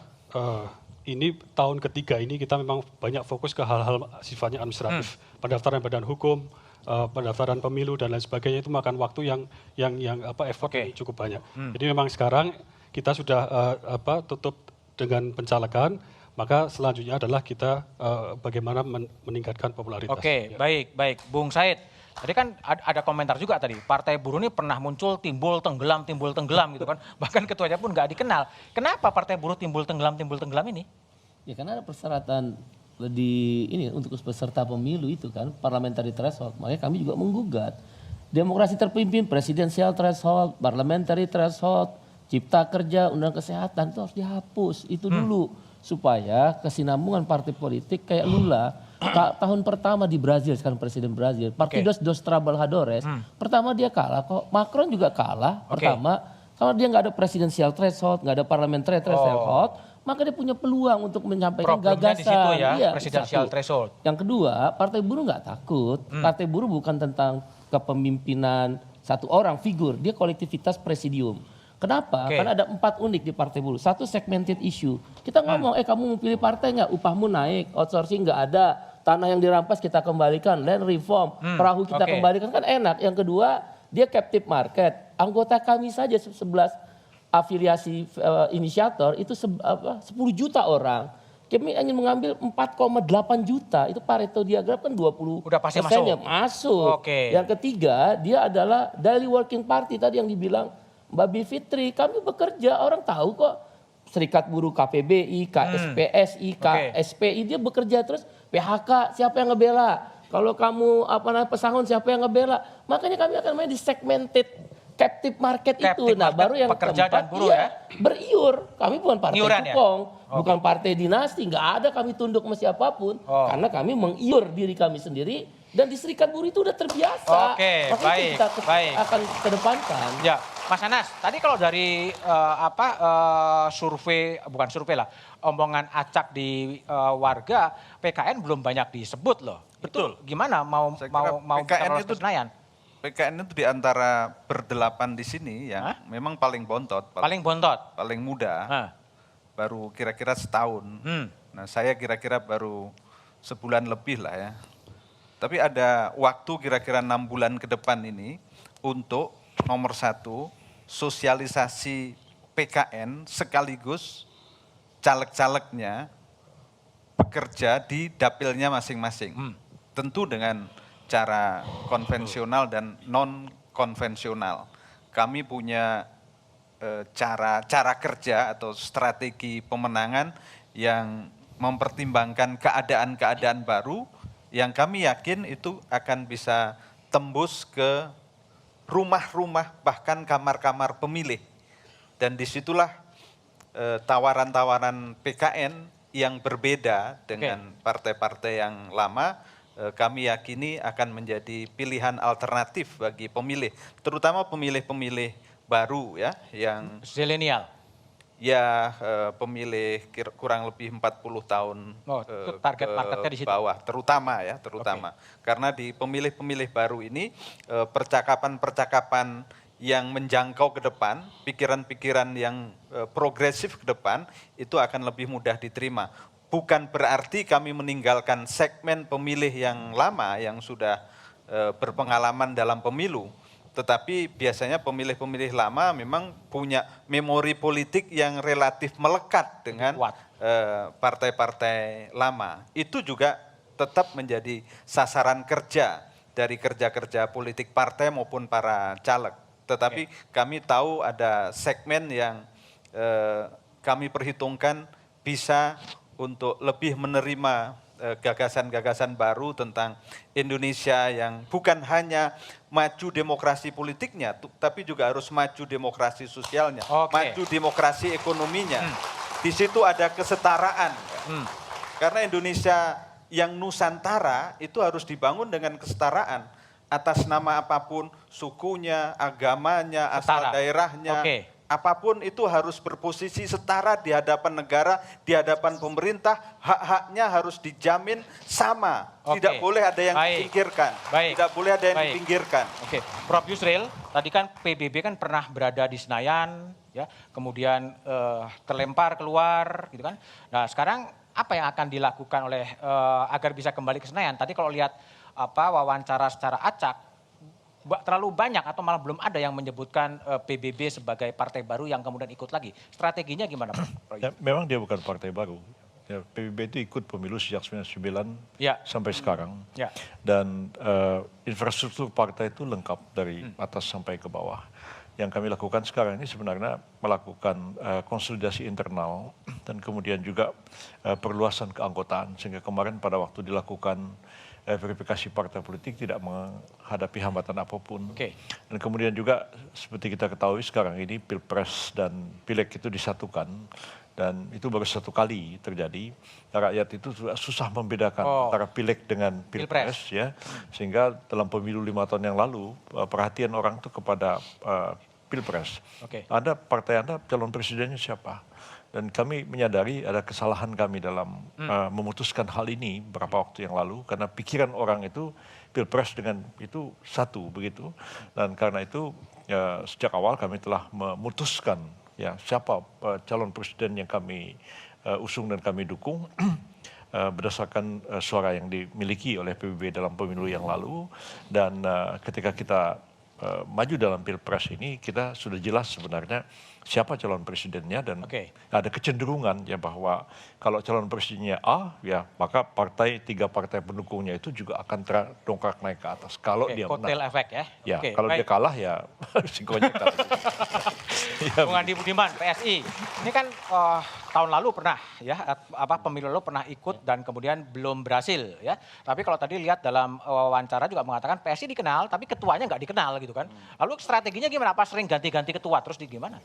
Ini tahun ketiga ini kita memang banyak fokus ke hal-hal sifatnya administratif, pendaftaran badan hukum, pendaftaran pemilu dan lain sebagainya itu makan waktu yang effort cukup banyak. Jadi memang sekarang kita sudah tutup dengan pencalekan, maka selanjutnya adalah kita bagaimana meningkatkan popularitas. Oke, baik, Bung Said. Tadi kan ada komentar juga tadi, Partai Buruh ini pernah muncul timbul tenggelam gitu kan. Bahkan ketuanya pun nggak dikenal. Kenapa Partai Buruh timbul tenggelam ini? Ya karena ada persyaratan untuk peserta pemilu itu kan, parliamentary threshold. Makanya kami juga menggugat. Demokrasi terpimpin, presidensial threshold, parliamentary threshold, cipta kerja, undang kesehatan itu harus dihapus. Itu dulu supaya kesinambungan partai politik kayak Lula. Tahun pertama di Brazil, sekarang presiden Brazil, Partidos dos Trabalhadores, pertama dia kalah kok. Macron juga kalah pertama, kalau dia nggak ada presidensial threshold, nggak ada parliamentary threshold, maka dia punya peluang untuk menyampaikan gagasan. Di situ ya, presidensial threshold. Yang kedua, Partai Buruh nggak takut. Partai Buruh bukan tentang kepemimpinan satu orang figur, dia kolektivitas presidium. Kenapa? Karena ada 4 unik di Partai Buruh. Satu, segmented issue. Kita ngomong, kamu mau pilih partai nggak? Upahmu naik, outsourcing nggak ada. Tanah yang dirampas kita kembalikan, land reform, perahu kita kembalikan, kan enak. Yang kedua, dia captive market. Anggota kami saja 11 afiliasi inisiator itu 10 juta orang. Kami ingin mengambil 4,8 juta, itu Pareto diagram kan 20%. Udah pasti masuk. Yang ketiga, dia adalah daily working party tadi yang dibilang Mbak Bivitri. Kami bekerja, orang tahu kok. Serikat Buruh KPBI, KSPSI, KSPI, dia bekerja terus. PHK, siapa yang ngebela? Kalau kamu pesangon, siapa yang ngebela? Makanya kami akan main di segmented captive market itu. Nah, baru yang pekerja dan buruh beriur. Kami bukan partai cukong, bukan Oke. partai dinasti, nggak ada kami tunduk sama siapapun. Karena kami mengiur diri kami sendiri dan di Serikat Buruh itu udah terbiasa. Oke, Makanya baik, kita baik. akan kedepankan. Ya, Mas Anas, tadi kalau dari survei, bukan survei lah, omongan acak di warga, PKN belum banyak disebut loh. Betul. Itu gimana mau PKN lolos ke Senayan? PKN itu di antara berdelapan di sini yang memang paling bontot. Paling bontot? Paling muda. Baru kira-kira setahun. Nah, saya kira-kira baru sebulan lebih lah ya. Tapi ada waktu kira-kira 6 bulan ke depan ini untuk nomor 1, sosialisasi PKN sekaligus caleg-calegnya bekerja di dapilnya masing-masing. Tentu dengan cara konvensional dan non-konvensional. Kami punya cara kerja atau strategi pemenangan yang mempertimbangkan keadaan-keadaan baru yang kami yakin itu akan bisa tembus ke rumah-rumah bahkan kamar-kamar pemilih. Dan disitulah tawaran-tawaran PKN yang berbeda dengan partai-partai yang lama, kami yakini akan menjadi pilihan alternatif bagi pemilih, terutama pemilih-pemilih baru ya, yang zilenial. Ya, pemilih kurang lebih 40 tahun target marketnya di situ. bawah, terutama ya, terutama. Karena di pemilih-pemilih baru ini percakapan-percakapan yang menjangkau ke depan, pikiran-pikiran yang progresif ke depan itu akan lebih mudah diterima. Bukan berarti kami meninggalkan segmen pemilih yang lama yang sudah berpengalaman dalam pemilu. Tetapi biasanya pemilih-pemilih lama memang punya memori politik yang relatif melekat dengan partai-partai lama. Itu juga tetap menjadi sasaran kerja dari kerja-kerja politik partai maupun para caleg. Tetapi kami tahu ada segmen yang kami perhitungkan bisa untuk lebih menerima gagasan-gagasan baru tentang Indonesia yang bukan hanya maju demokrasi politiknya, tapi juga harus maju demokrasi sosialnya, maju demokrasi ekonominya. Di situ ada kesetaraan. Karena Indonesia yang Nusantara itu harus dibangun dengan kesetaraan. Atas nama apapun, sukunya, agamanya, asal daerahnya, apapun itu harus berposisi setara di hadapan negara, di hadapan pemerintah, hak-haknya harus dijamin sama. Tidak boleh ada yang dipinggirkan. Tidak boleh ada yang dipinggirkan. Prof Yusril, tadi kan PBB kan pernah berada di Senayan, ya, kemudian terlempar keluar, gitu kan. Nah, sekarang apa yang akan dilakukan oleh agar bisa kembali ke Senayan? Tadi kalau lihat wawancara secara acak, terlalu banyak atau malah belum ada yang menyebutkan PBB sebagai partai baru yang kemudian ikut lagi. Strateginya gimana, Pak? Ya, memang dia bukan partai baru. Ya, PBB itu ikut pemilu sejak 1999 sampai sekarang. Dan infrastruktur partai itu lengkap dari atas sampai ke bawah. Yang kami lakukan sekarang ini sebenarnya melakukan konsolidasi internal dan kemudian juga perluasan keanggotaan. Sehingga kemarin pada waktu dilakukan verifikasi partai politik tidak menghadapi hambatan apapun. Dan kemudian juga seperti kita ketahui sekarang ini Pilpres dan Pileg itu disatukan dan itu baru satu kali terjadi. Rakyat itu susah membedakan antara Pileg dengan Pilpres ya. Sehingga dalam pemilu 5 tahun yang lalu perhatian orang itu kepada Pilpres. Anda partai Anda calon presidennya siapa? Dan kami menyadari ada kesalahan kami dalam memutuskan hal ini beberapa waktu yang lalu karena pikiran orang itu Pilpres dengan itu satu begitu. Dan karena itu sejak awal kami telah memutuskan ya siapa calon presiden yang kami usung dan kami dukung berdasarkan suara yang dimiliki oleh PBB dalam pemilu yang lalu. Dan ketika kita maju dalam Pilpres ini kita sudah jelas sebenarnya siapa calon presidennya dan ada kecenderungan ya bahwa kalau calon presidennya A ya maka tiga partai pendukungnya itu juga akan terdongkrak naik ke atas kalau dia menang. Kotel efek ya. Ya kalau dia kalah ya risikonya kalah. Bung Andi Budiman, PSI. Ini kan tahun lalu pernah ya pemilu lalu pernah ikut dan kemudian belum berhasil ya. Tapi kalau tadi lihat dalam wawancara juga mengatakan PSI dikenal tapi ketuanya nggak dikenal gitu kan. Lalu strateginya gimana? Apa sering ganti-ganti ketua terus gimana?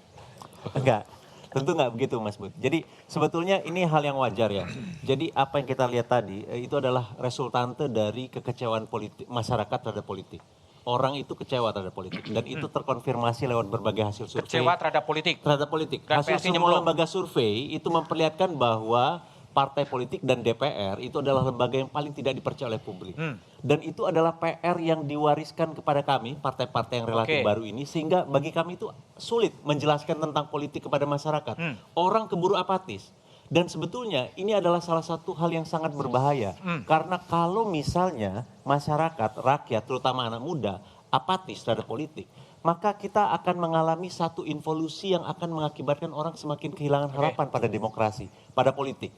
Enggak, tentu enggak begitu Mas Bud. Jadi sebetulnya ini hal yang wajar ya. Jadi apa yang kita lihat tadi itu adalah resultante dari kekecewaan politik masyarakat terhadap politik. Orang itu kecewa terhadap politik dan itu terkonfirmasi lewat berbagai hasil survei. Kecewa terhadap politik. Terhadap politik. Dan Hasil semua lembaga survei itu memperlihatkan bahwa partai politik dan DPR itu adalah lembaga yang paling tidak dipercaya oleh publik. Dan itu adalah PR yang diwariskan kepada kami, partai-partai yang relatif baru ini, sehingga bagi kami itu sulit menjelaskan tentang politik kepada masyarakat. Orang keburu apatis. Dan sebetulnya ini adalah salah satu hal yang sangat berbahaya. Karena kalau misalnya masyarakat, rakyat, terutama anak muda, apatis terhadap politik, maka kita akan mengalami satu involusi yang akan mengakibatkan orang semakin kehilangan harapan pada demokrasi, pada politik.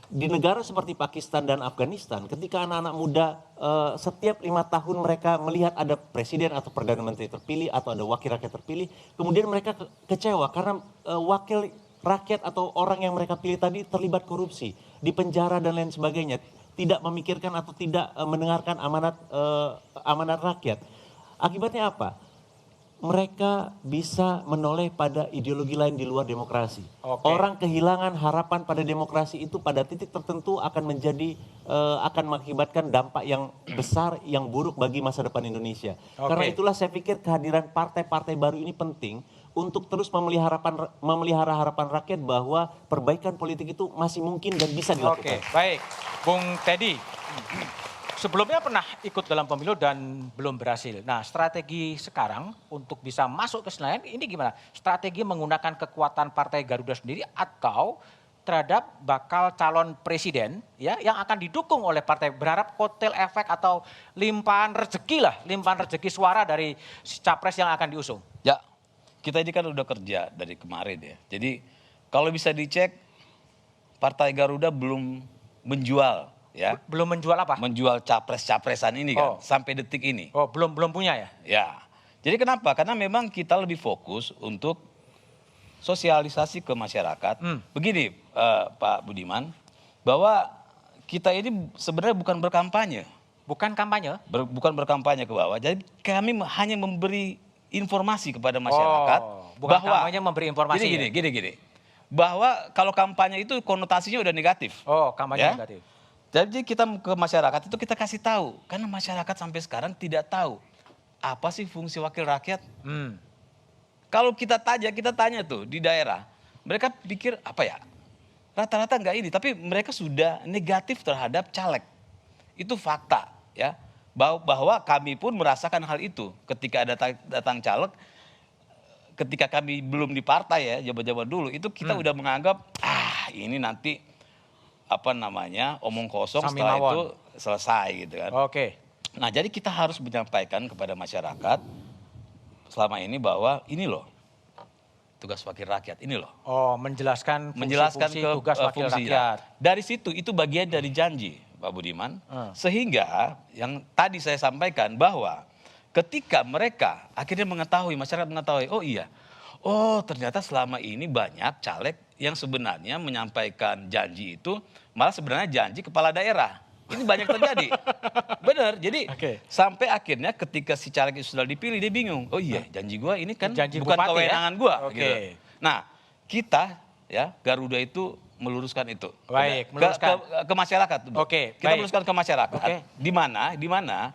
Di negara seperti Pakistan dan Afghanistan, ketika anak-anak muda setiap 5 tahun mereka melihat ada presiden atau perdana menteri terpilih atau ada wakil rakyat terpilih, kemudian mereka kecewa karena wakil rakyat atau orang yang mereka pilih tadi terlibat korupsi, di penjara dan lain sebagainya, tidak memikirkan atau tidak mendengarkan amanat rakyat. Akibatnya apa? Mereka bisa menoleh pada ideologi lain di luar demokrasi. Orang kehilangan harapan pada demokrasi itu pada titik tertentu akan mengakibatkan dampak yang besar, yang buruk bagi masa depan Indonesia. Karena itulah saya pikir kehadiran partai-partai baru ini penting untuk terus memelihara harapan rakyat bahwa perbaikan politik itu masih mungkin dan bisa dilakukan. Baik, Bung Teddy. Sebelumnya pernah ikut dalam pemilu dan belum berhasil. Nah, strategi sekarang untuk bisa masuk ke Senayan ini gimana? Strategi menggunakan kekuatan Partai Garuda sendiri atau terhadap bakal calon presiden ya yang akan didukung oleh partai, berharap kotel efek atau limpahan rezeki suara dari capres yang akan diusung? Ya, kita ini kan udah kerja dari kemarin ya. Jadi kalau bisa dicek Partai Garuda belum menjual. Ya. Belum menjual apa? Menjual capres-capresan ini kan sampai detik ini. Belum punya ya? Ya. Jadi kenapa? Karena memang kita lebih fokus untuk sosialisasi ke masyarakat. Begini Pak Budiman, bahwa kita ini sebenarnya bukan berkampanye. Bukan kampanye? Bukan berkampanye ke bawah. Jadi kami hanya memberi informasi kepada masyarakat. Bukan kampanye memberi informasi. Gini. Bahwa kalau kampanye itu konotasinya udah negatif. Kampanye negatif. Jadi kita ke masyarakat itu kita kasih tahu. Karena masyarakat sampai sekarang tidak tahu apa sih fungsi wakil rakyat. Kalau kita tanya tuh di daerah. Mereka pikir apa ya, rata-rata enggak ini. Tapi mereka sudah negatif terhadap caleg. Itu fakta ya. Bahwa kami pun merasakan hal itu. Ketika datang caleg, ketika kami belum di partai ya, jabat-jabat dulu. Itu kita udah menganggap, ini nanti omong kosong, setelah itu selesai gitu kan. Nah jadi kita harus menyampaikan kepada masyarakat selama ini bahwa ini loh tugas wakil rakyat, ini loh. Menjelaskan fungsi tugas wakil rakyat. Dari situ itu bagian dari janji Pak Budiman. Sehingga yang tadi saya sampaikan bahwa ketika mereka akhirnya masyarakat mengetahui, ternyata selama ini banyak caleg yang sebenarnya menyampaikan janji itu malah sebenarnya janji kepala daerah. Ini banyak terjadi. Benar, jadi sampai akhirnya ketika si caleg itu sudah dipilih dia bingung. Janji gua ini kan janji bukan bupati, kewenangan gua. Gitu. Nah kita ya Garuda itu meluruskan itu. Baik, meluruskan. Ke masyarakat. Kita meluruskan ke masyarakat. Di mana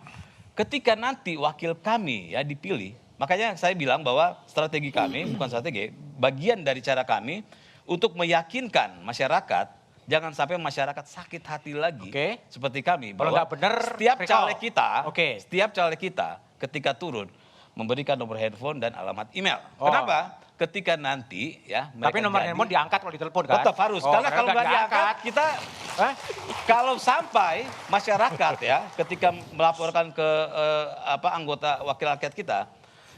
ketika nanti wakil kami ya dipilih, makanya saya bilang bahwa strategi kami, bukan strategi, bagian dari cara kami untuk meyakinkan masyarakat, jangan sampai masyarakat sakit hati lagi seperti kami. Kalau nggak benar, setiap caleg kita ketika turun memberikan nomor handphone dan alamat email. Kenapa? Ketika nanti ya tapi nomor handphone diangkat kalau ditelepon kan? Tetap harus, karena kalau nggak diangkat kita kalau sampai masyarakat ya ketika melaporkan ke anggota wakil rakyat kita,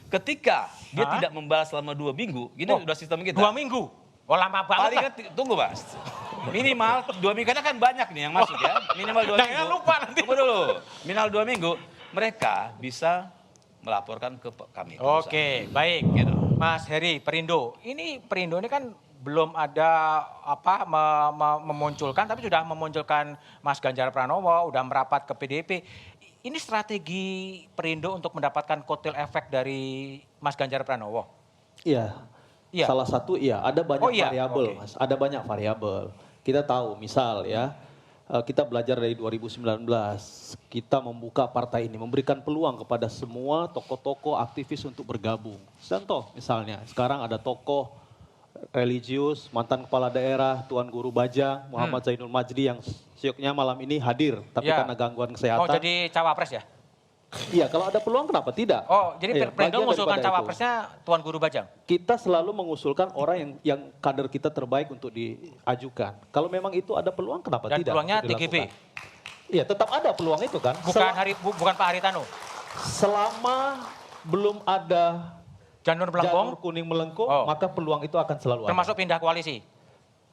Ketika dia tidak membalas selama 2 minggu, ini udah sistem kita. 2 minggu? Oh lama banget. Paling kan, tunggu Mas. Minimal 2 minggu, karena kan banyak nih yang masuk ya. Minimal 2 minggu. Jangan lupa nanti. Tunggu dulu. Minimal 2 minggu, mereka bisa melaporkan ke kami. Oke, baik. Gitu. Mas Heri, Perindo. Ini Perindo ini kan belum ada memunculkan, tapi sudah memunculkan Mas Ganjar Pranowo, udah merapat ke PDIP. Ini strategi Perindo untuk mendapatkan kotel efek dari Mas Ganjar Pranowo? Iya. Salah satu ada banyak variabel, Mas. Ada banyak variabel. Kita tahu, misal ya, kita belajar dari 2019, kita membuka partai ini, memberikan peluang kepada semua tokoh-tokoh aktivis untuk bergabung. Contoh misalnya, sekarang ada tokoh religius, mantan kepala daerah, Tuan Guru Bajang, Muhammad Zainul Majdi yang syuknya malam ini hadir, tapi karena gangguan kesehatan. Oh, jadi cawapres ya? Iya, kalau ada peluang kenapa tidak? Oh, jadi Perindo mengusulkan cawapresnya Tuan Guru Bajang? Kita selalu mengusulkan orang yang kader kita terbaik untuk diajukan. Kalau memang itu ada peluang, kenapa Dan tidak? Dan peluangnya TGB? Iya, tetap ada peluang itu kan. Bukan Pak Haritano? Selama belum ada janur kuning melengkung, maka peluang itu akan selalu ada. Termasuk pindah koalisi?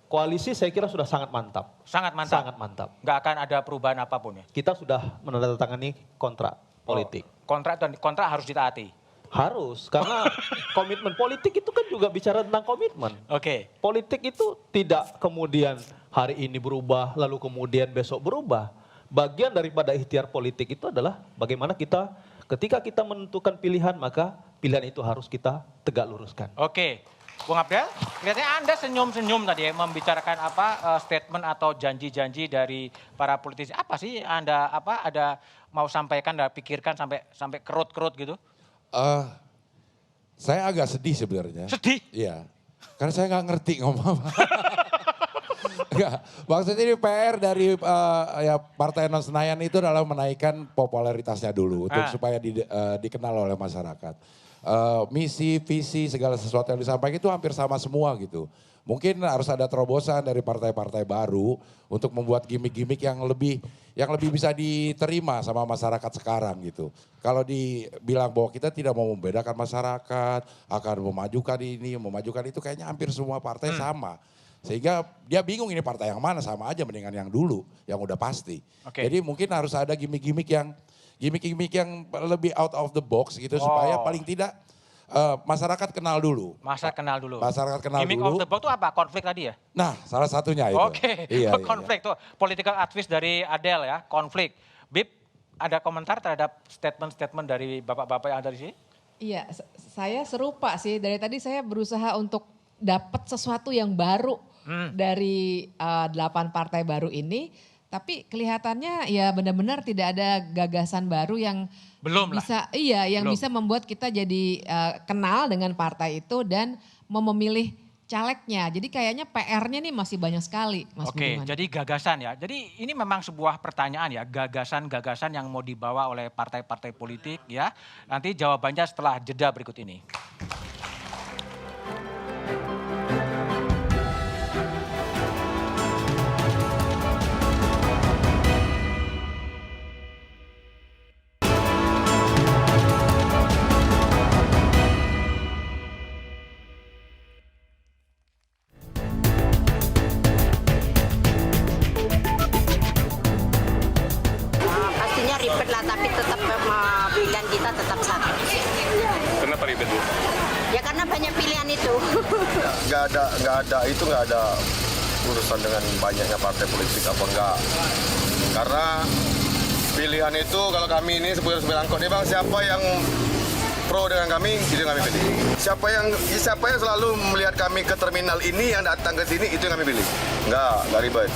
Koalisi saya kira sudah sangat mantap. Sangat mantap? Sangat mantap. Nggak akan ada perubahan apapun ya? Kita sudah menandatangani kontrak politik. Kontrak harus ditaati? Harus, karena komitmen politik itu kan juga bicara tentang komitmen. Oke. Politik itu tidak kemudian hari ini berubah, lalu kemudian besok berubah. Bagian daripada ikhtiar politik itu adalah bagaimana kita, ketika kita menentukan pilihan, maka pilihan itu harus kita tegak luruskan. Oke. Bung Abdel, kelihatannya Anda senyum-senyum tadi ya, membicarakan statement atau janji-janji dari para politisi. Apa sih Anda ada mau sampaikan, dan pikirkan sampai kerut-kerut gitu? Saya agak sedih sebenarnya. Sedih? Iya, karena saya nggak ngerti ngomong apa. Enggak, maksudnya ini PR dari Partai Non Senayan itu adalah menaikkan popularitasnya dulu untuk supaya dikenal oleh masyarakat. Misi, visi, segala sesuatu yang disampaikan itu hampir sama semua gitu. Mungkin harus ada terobosan dari partai-partai baru untuk membuat gimmick-gimmick yang lebih bisa diterima sama masyarakat sekarang gitu. Kalau dibilang bahwa kita tidak mau membedakan masyarakat, akan memajukan ini, memajukan itu, kayaknya hampir semua partai sama. Sehingga dia bingung ini partai yang mana, sama aja mendingan yang dulu, yang udah pasti. Jadi mungkin harus ada gimmick-gimmick yang lebih out of the box gitu, supaya paling tidak masyarakat kenal dulu. Masyarakat kenal dulu. Gimmick out of the box itu apa? Konflik tadi ya? Nah, salah satunya itu. Iya, konflik tuh. Political advice dari Adel ya, konflik. Bib, ada komentar terhadap statement-statement dari bapak-bapak yang ada di sini? Iya, saya serupa sih. Dari tadi saya berusaha untuk dapat sesuatu yang baru dari 8 partai baru ini. Tapi kelihatannya ya benar-benar tidak ada gagasan baru yang bisa membuat kita jadi kenal dengan partai itu dan memilih calegnya. Jadi kayaknya PR-nya nih masih banyak sekali, Mas Budiman. Jadi gagasan ya. Jadi ini memang sebuah pertanyaan ya, gagasan-gagasan yang mau dibawa oleh partai-partai politik ya. Nanti jawabannya setelah jeda berikut ini. Tapi tetap pilihan kita tetap satu. Kenapa ribet? Ya karena banyak pilihan itu. Nggak ada urusan dengan banyaknya partai politik apa enggak. Karena pilihan itu kalau kami ini supir angkot nih bang, siapa yang pro dengan kami, itu yang kami pilih. Siapa yang selalu melihat kami ke terminal ini, yang datang ke sini, itu yang kami pilih. Nggak ribet.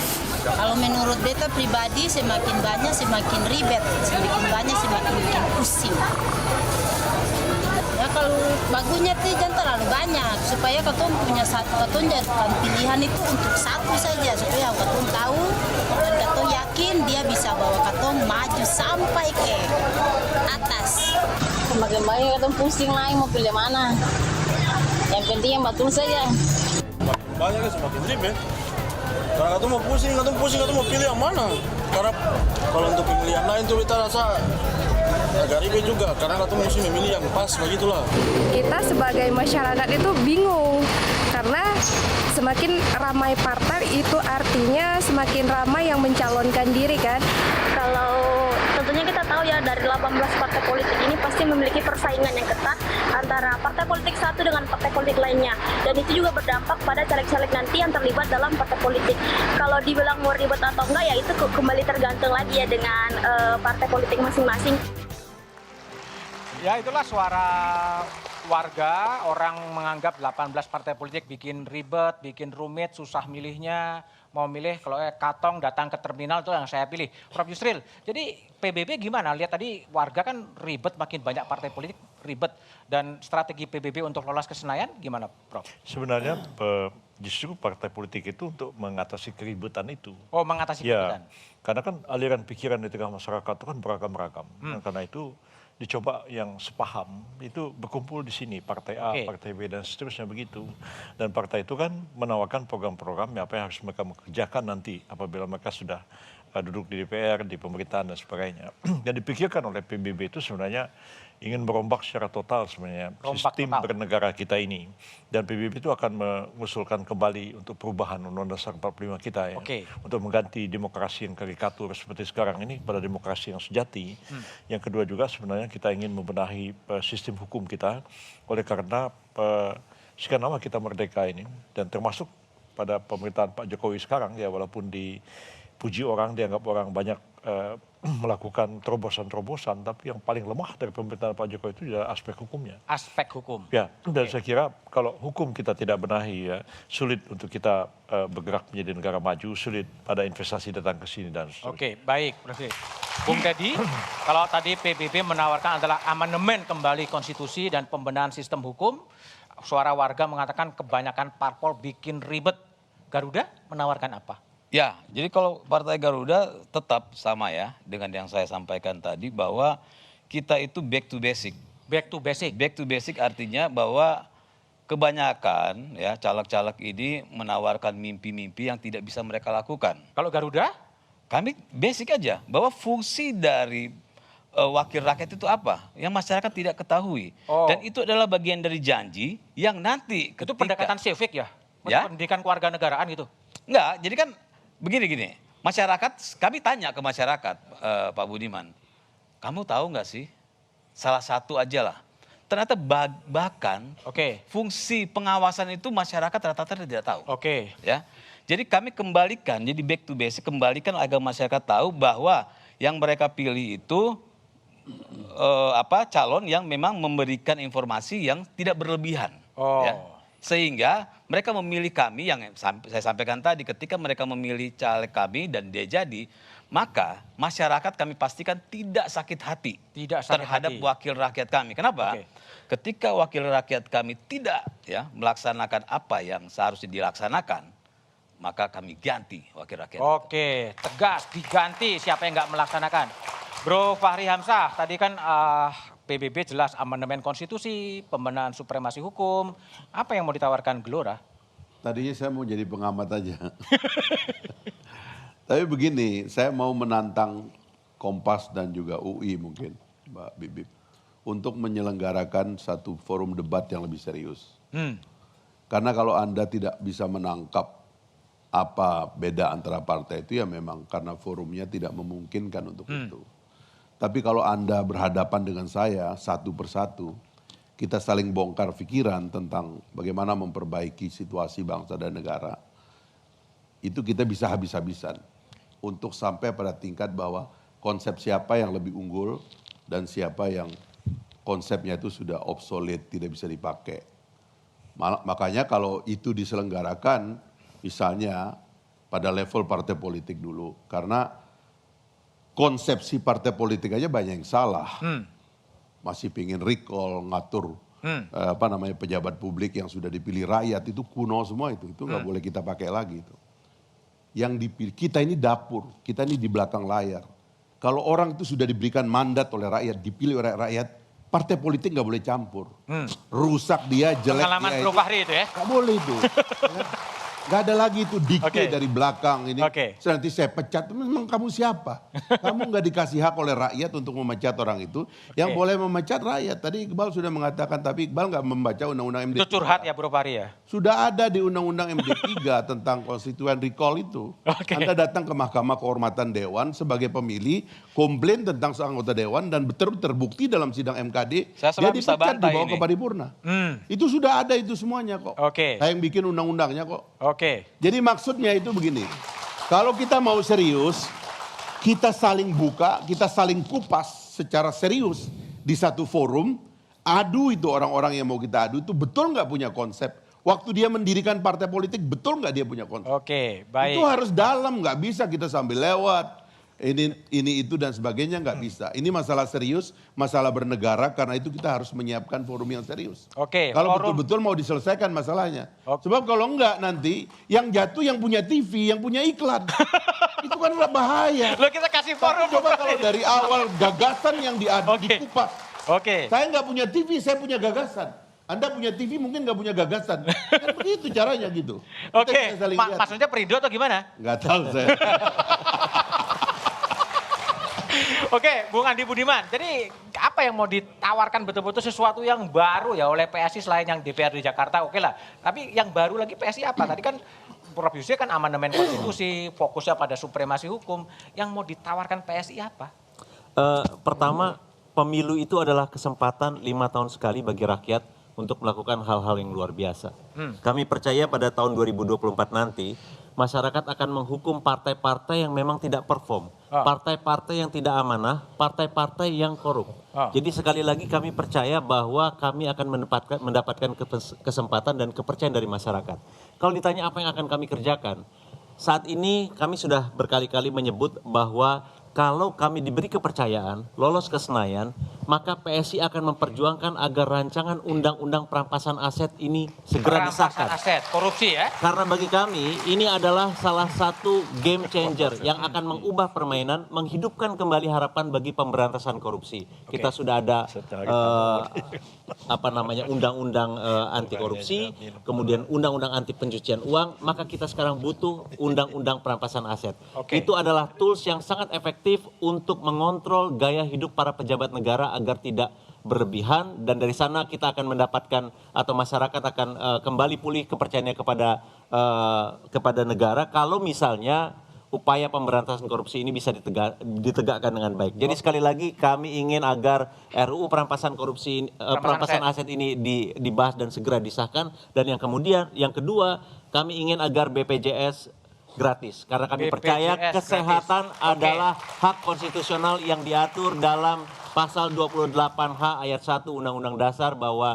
Kalau menurut beta pribadi semakin banyak semakin ribet, semakin banyak semakin bikin pusing. Ya kalau bagusnya tuh jangan terlalu banyak, supaya ketum punya satu, ketum jadikan pilihan itu untuk satu saja, supaya ketum tahu dan ketum yakin dia bisa bawa ketum maju sampai ke atas. Semakin banyak ketum pusing lagi mau pilih mana. Yang penting yang betul saja. Semakin banyak semakin ribet. Karena kamu mau pusing, kamu mau pilih yang mana? Karena kalau untuk pemilihan lain tuh kita rasa agak ribet juga karena katong mesti memilih yang pas begitulah. Kita sebagai masyarakat itu bingung karena semakin ramai partai itu artinya semakin ramai yang mencalonkan diri kan. Kalau tentunya kita tahu ya dari 18 partai politik ini pasti memiliki persaingan yang ketat antara partai politik satu dengan partai politik lainnya, dan itu juga berdampak pada caleg-caleg nanti yang terlibat dalam partai politik. Kalau dibilang mau ribet atau enggak ya itu kembali tergantung lagi ya dengan partai politik masing-masing. Ya itulah suara warga, orang menganggap 18 partai politik bikin ribet, bikin rumit, susah milihnya. Mau milih kalau Katong datang ke terminal itu yang saya pilih. Prof Yusril, jadi PBB gimana? Lihat tadi warga kan ribet, makin banyak partai politik ribet. Dan strategi PBB untuk lolos ke Senayan gimana Prof? Sebenarnya justru partai politik itu untuk mengatasi keributan itu. Oh, mengatasi keributan. Karena kan aliran pikiran di tengah masyarakat itu kan beragam-ragam. Karena itu dicoba yang sepaham itu berkumpul di sini, partai A, partai B dan seterusnya begitu. Dan partai itu kan menawarkan program-program apa yang harus mereka kerjakan nanti apabila mereka sudah duduk di DPR, di pemerintahan dan sebagainya. Dan dipikirkan oleh PBB itu sebenarnya ingin merombak secara total sebenarnya sistem bernegara kita ini. Dan PBB itu akan mengusulkan kembali untuk perubahan Undang-Undang Dasar 45 kita ya. Untuk mengganti demokrasi yang karikatur seperti sekarang ini pada demokrasi yang sejati. Yang kedua juga sebenarnya kita ingin membenahi sistem hukum kita. Oleh karena sekian lama kita merdeka ini. Dan termasuk pada pemerintahan Pak Jokowi sekarang ya, walaupun dipuji orang, dianggap orang banyak melakukan terobosan-terobosan, tapi yang paling lemah dari pemerintahan Pak Jokowi itu adalah aspek hukumnya. Aspek hukum. Ya, dan saya kira kalau hukum kita tidak benahi ya, sulit untuk kita bergerak menjadi negara maju, sulit pada investasi datang ke sini dan seterusnya. Oke, baik, Presiden. Bung Teddy, kalau tadi PBB menawarkan adalah amandemen kembali konstitusi dan pembenahan sistem hukum, suara warga mengatakan kebanyakan parpol bikin ribet. Garuda menawarkan apa? Ya, jadi kalau Partai Garuda tetap sama ya dengan yang saya sampaikan tadi bahwa kita itu back to basic. Back to basic? Back to basic artinya bahwa kebanyakan ya caleg-caleg ini menawarkan mimpi-mimpi yang tidak bisa mereka lakukan. Kalau Garuda? Kami basic aja bahwa fungsi dari wakil rakyat itu apa? Yang masyarakat tidak ketahui. Dan itu adalah bagian dari janji yang nanti ketika... Itu pendekatan civic ya? Ya? Pendidikan kewarganegaraan gitu? Enggak, jadi kan begini, masyarakat, kami tanya ke masyarakat, Pak Budiman, kamu tahu nggak sih, salah satu aja lah, ternyata bahkan fungsi pengawasan itu masyarakat rata-rata tidak tahu. Ya, jadi kami kembalikan, jadi back to basic, kembalikan agar masyarakat tahu bahwa yang mereka pilih itu calon yang memang memberikan informasi yang tidak berlebihan. Ya. Sehingga mereka memilih kami yang saya sampaikan tadi, ketika mereka memilih caleg kami dan dia jadi, maka masyarakat kami pastikan tidak sakit hati terhadap wakil rakyat kami. Kenapa? Ketika wakil rakyat kami tidak ya melaksanakan apa yang seharusnya dilaksanakan, maka kami ganti wakil rakyat. Oke, tegas diganti siapa yang nggak melaksanakan. Bro Fahri Hamzah, tadi kan PBB jelas amandemen konstitusi, pembenahan supremasi hukum. Apa yang mau ditawarkan Gelora? Tadinya saya mau jadi pengamat aja. Tapi begini, saya mau menantang Kompas dan juga UI mungkin, Mbak Bibip, untuk menyelenggarakan satu forum debat yang lebih serius. Karena kalau Anda tidak bisa menangkap apa beda antara partai itu ya memang karena forumnya tidak memungkinkan untuk itu. Tapi kalau Anda berhadapan dengan saya satu persatu, kita saling bongkar pikiran tentang bagaimana memperbaiki situasi bangsa dan negara. Itu kita bisa habis-habisan untuk sampai pada tingkat bahwa konsep siapa yang lebih unggul dan siapa yang konsepnya itu sudah obsolete, tidak bisa dipakai. Makanya kalau itu diselenggarakan, misalnya pada level partai politik dulu, karena konsepsi partai politik aja banyak yang salah. Masih pingin recall, ngatur pejabat publik yang sudah dipilih rakyat, itu kuno semua itu nggak boleh kita pakai lagi itu. Yang dipilih, kita ini dapur, kita ini di belakang layar. Kalau orang itu sudah diberikan mandat oleh rakyat, dipilih oleh rakyat, partai politik nggak boleh campur. Rusak dia, jelek pengalaman dia. Bro Fahri itu ya? Nggak boleh itu. Gak ada lagi itu dikte dari belakang ini. Nanti saya pecat, memang kamu siapa? Kamu nggak dikasih hak oleh rakyat untuk memecat orang itu. Yang boleh memecat rakyat. Tadi Iqbal sudah mengatakan, tapi Iqbal nggak membaca undang-undang MD3. Itu curhat ya Bro Fahri ya? Sudah ada di undang-undang MD3 tentang konstituen recall itu. Anda datang ke Mahkamah Kehormatan Dewan sebagai pemilih, komplain tentang seorang anggota Dewan dan terbukti dalam sidang MKD, dia dipecat dibawa ke paripurna. Itu sudah ada itu semuanya kok. Saya yang bikin undang-undangnya kok. Jadi maksudnya itu begini, kalau kita mau serius, kita saling buka, kita saling kupas secara serius di satu forum, adu itu orang-orang yang mau kita adu itu betul nggak punya konsep. Waktu dia mendirikan partai politik betul nggak dia punya konsep. Baik. Itu harus dalam, nggak bisa kita sambil lewat. Ini itu dan sebagainya nggak bisa. Ini masalah serius, masalah bernegara, karena itu kita harus menyiapkan forum yang serius. Kalau betul-betul mau diselesaikan masalahnya. Sebab kalau enggak nanti yang jatuh yang punya TV, yang punya iklan. Itu kan bahaya. Loh, kita kasih forum. Coba kalau dari awal gagasan yang diadu dikupas. Saya nggak punya TV, saya punya gagasan. Anda punya TV mungkin nggak punya gagasan. Kan begitu caranya gitu. Maksudnya Perindo atau gimana? Nggak tahu saya. Bung Andi Budiman, jadi apa yang mau ditawarkan betul-betul sesuatu yang baru ya oleh PSI selain yang DPRD Jakarta, lah. Tapi yang baru lagi PSI apa? Tadi kan Prof Yusri kan amandemen konstitusi, fokusnya pada supremasi hukum. Yang mau ditawarkan PSI apa? Pertama, pemilu itu adalah kesempatan 5 tahun sekali bagi rakyat untuk melakukan hal-hal yang luar biasa. Kami percaya pada tahun 2024 nanti, masyarakat akan menghukum partai-partai yang memang tidak perform. Partai-partai yang tidak amanah, partai-partai yang korup. Jadi sekali lagi kami percaya bahwa kami akan mendapatkan kesempatan dan kepercayaan dari masyarakat. Kalau ditanya apa yang akan kami kerjakan, saat ini kami sudah berkali-kali menyebut bahwa kalau kami diberi kepercayaan, lolos ke Senayan, maka PSI akan memperjuangkan agar rancangan undang-undang perampasan aset ini segera disahkan. Perampasan aset, korupsi ya? Karena bagi kami ini adalah salah satu game changer yang akan mengubah permainan, menghidupkan kembali harapan bagi pemberantasan korupsi. Kita sudah ada undang-undang anti korupsi, kemudian undang-undang anti pencucian uang, maka kita sekarang butuh undang-undang perampasan aset. Itu adalah tools yang sangat efektif untuk mengontrol gaya hidup para pejabat negara agar tidak berlebihan, dan dari sana kita akan mendapatkan atau masyarakat akan kembali pulih kepercayaannya kepada negara kalau misalnya upaya pemberantasan korupsi ini bisa ditegakkan dengan baik. Jadi sekali lagi kami ingin agar RUU perampasan korupsi perampasan aset ini dibahas dan segera disahkan, dan yang kedua kami ingin agar BPJS gratis, karena kami percaya kesehatan adalah hak konstitusional yang diatur dalam pasal 28H ayat 1 Undang-Undang Dasar bahwa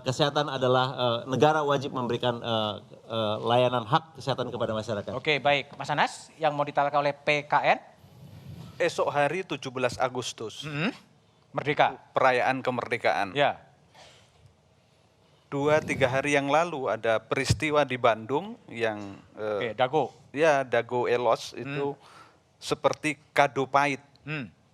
kesehatan adalah negara wajib memberikan layanan hak kesehatan kepada masyarakat. Baik. Mas Anas, yang mau ditawarkan oleh PKN? Esok hari 17 Agustus. Merdeka. Perayaan kemerdekaan. 2-3 hari yang lalu ada peristiwa di Bandung yang Dago. Dago Elos itu seperti kado pahit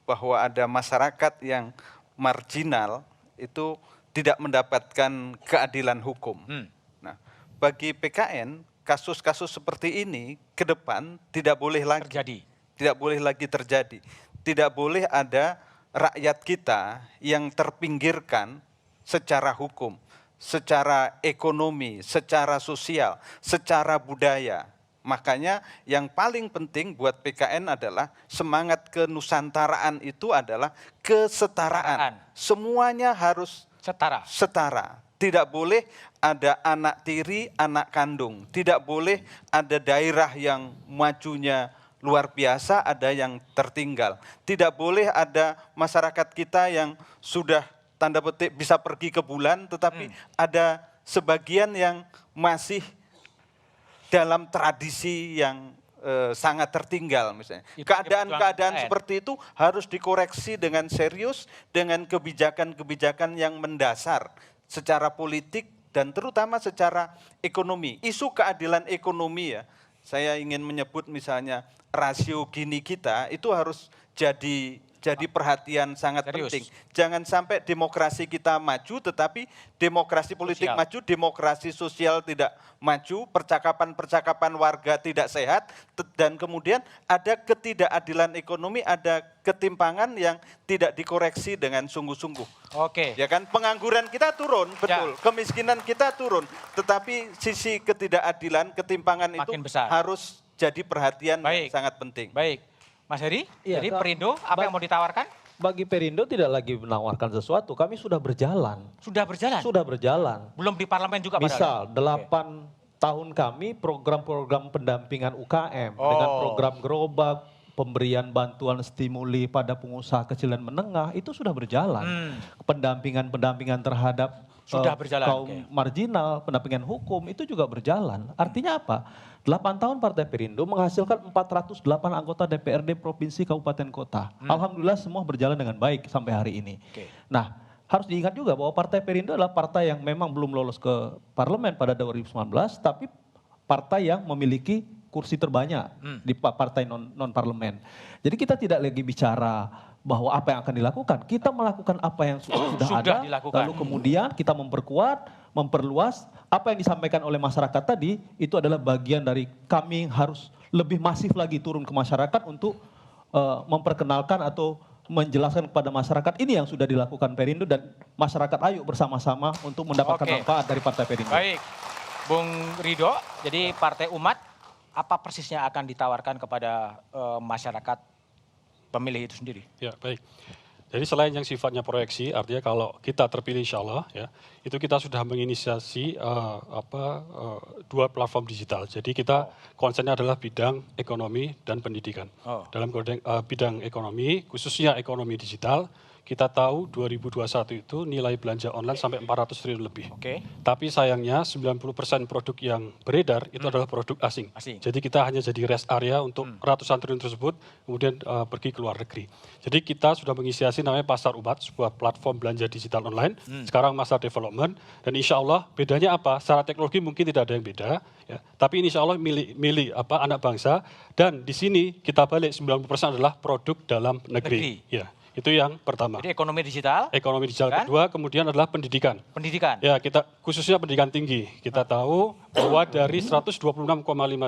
bahwa ada masyarakat yang marginal itu tidak mendapatkan keadilan hukum. Nah, bagi PKN kasus-kasus seperti ini ke depan tidak boleh lagi terjadi. Tidak boleh lagi terjadi. Tidak boleh ada rakyat kita yang terpinggirkan secara hukum, secara ekonomi, secara sosial, secara budaya. Makanya yang paling penting buat PKN adalah semangat kenusantaraan itu adalah kesetaraan. Semuanya harus setara. Tidak boleh ada anak tiri, anak kandung. Tidak boleh ada daerah yang majunya luar biasa, ada yang tertinggal. Tidak boleh ada masyarakat kita yang sudah tanda petik bisa pergi ke bulan, tetapi ada sebagian yang masih dalam tradisi yang sangat tertinggal misalnya. Keadaan-keadaan seperti itu harus dikoreksi dengan serius, dengan kebijakan-kebijakan yang mendasar secara politik dan terutama secara ekonomi. Isu keadilan ekonomi saya ingin menyebut misalnya rasio Gini kita itu harus jadi jadi perhatian sangat penting. Jangan sampai demokrasi kita maju, tetapi demokrasi politik maju, demokrasi sosial tidak maju, percakapan-percakapan warga tidak sehat, dan kemudian ada ketidakadilan ekonomi, ada ketimpangan yang tidak dikoreksi dengan sungguh-sungguh. Oke. Ya kan, pengangguran kita turun, betul. Kemiskinan kita turun, tetapi sisi ketidakadilan, ketimpangan itu harus jadi perhatian yang sangat penting. Baik. Mas Heri, Iya, jadi Perindo apa yang mau ditawarkan? Bagi Perindo tidak lagi menawarkan sesuatu, kami sudah berjalan. Sudah berjalan? Sudah berjalan. Belum di parlemen juga padahal? Misal, 8 tahun kami program-program pendampingan UKM dengan program gerobak, pemberian bantuan stimuli pada pengusaha kecil dan menengah itu sudah berjalan. Pendampingan terhadap sudah berjalan, kaum marginal, pendampingan hukum itu juga berjalan. Artinya apa? 8 tahun Partai Perindo menghasilkan 408 anggota DPRD Provinsi Kabupaten Kota. Alhamdulillah semua berjalan dengan baik sampai hari ini. Nah, harus diingat juga bahwa Partai Perindo adalah partai yang memang belum lolos ke parlemen pada 2019, tapi partai yang memiliki kursi terbanyak di partai non-parlemen. Jadi kita tidak lagi bicara bahwa apa yang akan dilakukan. Kita melakukan apa yang sudah ada, dilakukan. lalu kemudian kita memperkuat, memperluas. Apa yang disampaikan oleh masyarakat tadi, itu adalah bagian dari kami harus lebih masif lagi turun ke masyarakat untuk memperkenalkan atau menjelaskan kepada masyarakat ini yang sudah dilakukan Perindo, dan masyarakat ayo bersama-sama untuk mendapatkan manfaat dari Partai Perindo. Baik, Bung Ridho, jadi Partai Umat apa persisnya akan ditawarkan kepada masyarakat pemilih itu sendiri? Ya, baik. Jadi selain yang sifatnya proyeksi, artinya kalau kita terpilih insya Allah, ya, itu kita sudah menginisiasi 2 platform digital. Jadi kita konsennya adalah bidang ekonomi dan pendidikan. Dalam bidang ekonomi, khususnya ekonomi digital, kita tahu 2021 itu nilai belanja online sampai 400 triliun lebih. Tapi sayangnya 90% produk yang beredar itu adalah produk asing. Jadi kita hanya jadi rest area untuk ratusan triliun tersebut, kemudian pergi ke luar negeri. Jadi kita sudah menginisiasi namanya Pasar Umat, sebuah platform belanja digital online. Sekarang masa development, dan insya Allah bedanya apa? Secara teknologi mungkin tidak ada yang beda, ya. Tapi insya Allah milik anak bangsa, dan di sini kita balik 90% adalah produk dalam negeri. Ya. Itu yang pertama. Jadi ekonomi digital. Ekonomi digital kan? Kedua, kemudian adalah pendidikan. Pendidikan. Ya, kita khususnya pendidikan tinggi. Kita tahu bahwa dari 126,5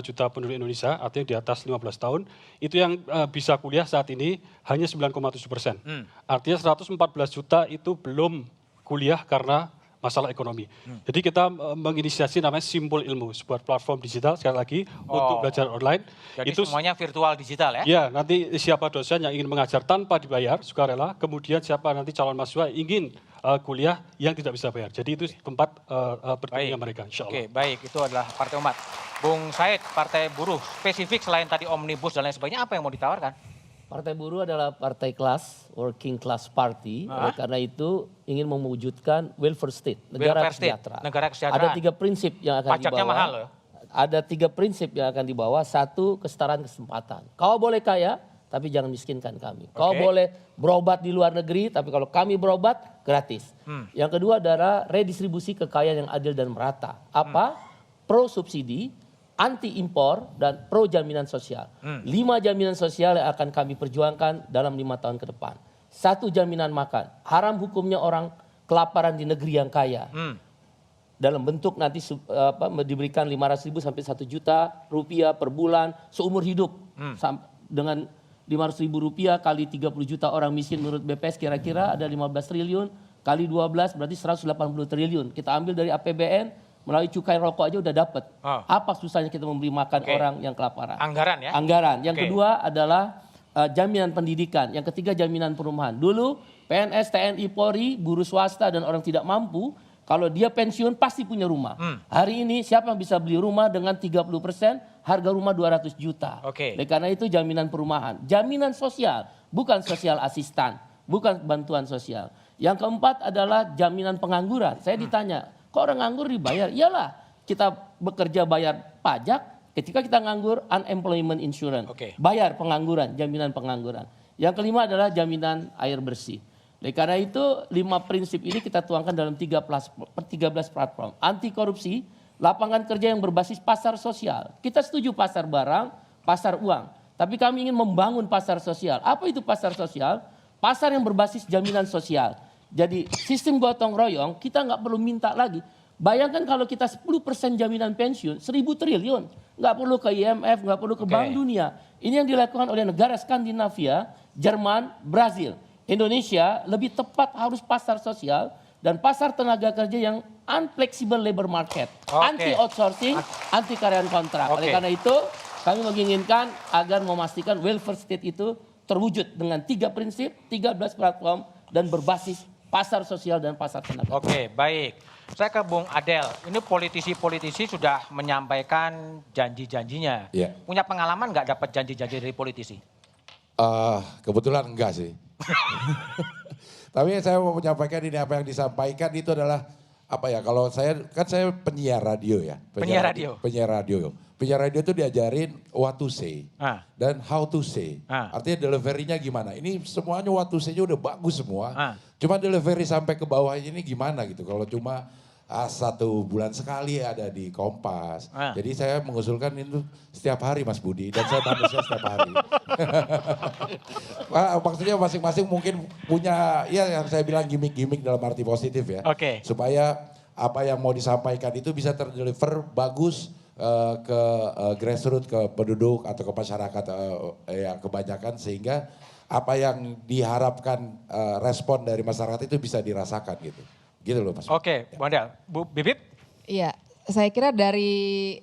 juta penduduk Indonesia, artinya di atas 15 tahun, itu yang bisa kuliah saat ini hanya 9,7%. Artinya 114 juta itu belum kuliah karena masalah ekonomi. Jadi kita menginisiasi namanya Simpul Ilmu, sebuah platform digital sekali lagi untuk belajar online. Jadi itu semuanya virtual digital ya? Ya, nanti siapa dosen yang ingin mengajar tanpa dibayar, sukarela, kemudian siapa nanti calon mahasiswa ingin kuliah yang tidak bisa bayar. Jadi itu tempat bertemunya mereka, insya Allah. Oke, baik, itu adalah Partai Umat. Bung Said, Partai Buruh, spesifik selain tadi Omnibus dan lain sebagainya, apa yang mau ditawarkan? Partai Buruh adalah partai kelas, working class party. Karena itu ingin mewujudkan welfare state, negara kesejahteraan. Negara kesejahteraan. Ada 3 prinsip yang akan Pajaknya dibawa. mahal loh. Ada 3 prinsip yang akan dibawa. 1, kesetaraan kesempatan. Kau boleh kaya, tapi jangan miskinkan kami. Kau boleh berobat di luar negeri, tapi kalau kami berobat, gratis. Yang kedua adalah redistribusi kekayaan yang adil dan merata. Apa? Pro subsidi, anti impor, dan pro jaminan sosial. 5 jaminan sosial yang akan kami perjuangkan dalam 5 tahun ke depan. 1, jaminan makan. Haram hukumnya orang kelaparan di negeri yang kaya. Dalam bentuk nanti diberikan 500.000 sampai 1 juta rupiah per bulan seumur hidup. Dengan 500.000 rupiah kali 30 juta orang miskin menurut BPS kira-kira ada 15 triliun. Kali 12 berarti 180 triliun. Kita ambil dari APBN, melalui cukai rokok aja udah dapat. Apa susahnya kita memberi makan orang yang kelaparan? Anggaran ya? Anggaran. Yang kedua adalah jaminan pendidikan. Yang ketiga jaminan perumahan. Dulu PNS, TNI, Polri, buruh swasta dan orang tidak mampu, kalau dia pensiun pasti punya rumah. Hari ini siapa yang bisa beli rumah dengan 30% harga rumah 200 juta. Oleh karena itu jaminan perumahan. Jaminan sosial, bukan sosial asistan, bukan bantuan sosial. Yang keempat adalah jaminan pengangguran. Saya ditanya, kok orang nganggur dibayar? Iyalah, kita bekerja bayar pajak, ketika kita nganggur unemployment insurance. Bayar pengangguran, jaminan pengangguran. Yang kelima adalah jaminan air bersih. Oleh karena itu 5 prinsip ini kita tuangkan dalam 13 platform. Anti korupsi, lapangan kerja yang berbasis pasar sosial. Kita setuju pasar barang, pasar uang. Tapi kami ingin membangun pasar sosial. Apa itu pasar sosial? pasar yang berbasis jaminan sosial. Jadi sistem gotong royong kita nggak perlu minta lagi. Bayangkan kalau kita 10% jaminan pensiun, 1.000 triliun. Nggak perlu ke IMF, nggak perlu ke Bank Dunia. Ini yang dilakukan oleh negara Skandinavia, Jerman, Brazil. Indonesia lebih tepat harus pasar sosial dan pasar tenaga kerja yang unflexible labor market. Anti outsourcing, anti karyawan kontrak. Oleh karena itu kami menginginkan agar memastikan welfare state itu terwujud dengan 3 prinsip, 13 platform dan berbasis pasar sosial dan pasar tenaga. Oke, baik. Saya ke Bung Adel. Ini politisi-politisi sudah menyampaikan janji-janjinya. Ya. Punya pengalaman nggak dapat janji-janji dari politisi? Kebetulan enggak sih. Tapi saya mau menyampaikan ini, apa yang disampaikan itu adalah apa ya, kalau saya penyiar radio ya. Penyiar radio itu diajarin what to say dan how to say. Artinya delivery-nya gimana. Ini semuanya what to say-nya udah bagus semua. Cuma delivery sampai ke bawah ini gimana gitu. Kalau cuma 1 bulan sekali ada di Kompas. Jadi saya mengusulkan itu setiap hari Mas Budi dan saya manusia setiap hari. Maksudnya masing-masing mungkin punya ya yang saya bilang gimmick-gimmick dalam arti positif ya. Supaya apa yang mau disampaikan itu bisa terdeliver bagus ke grassroots, ke penduduk atau ke masyarakat yang kebanyakan sehingga apa yang diharapkan respon dari masyarakat itu bisa dirasakan gitu. Gitu loh Mas. Oke, Bu Adel. Bu Bibip? Iya, saya kira dari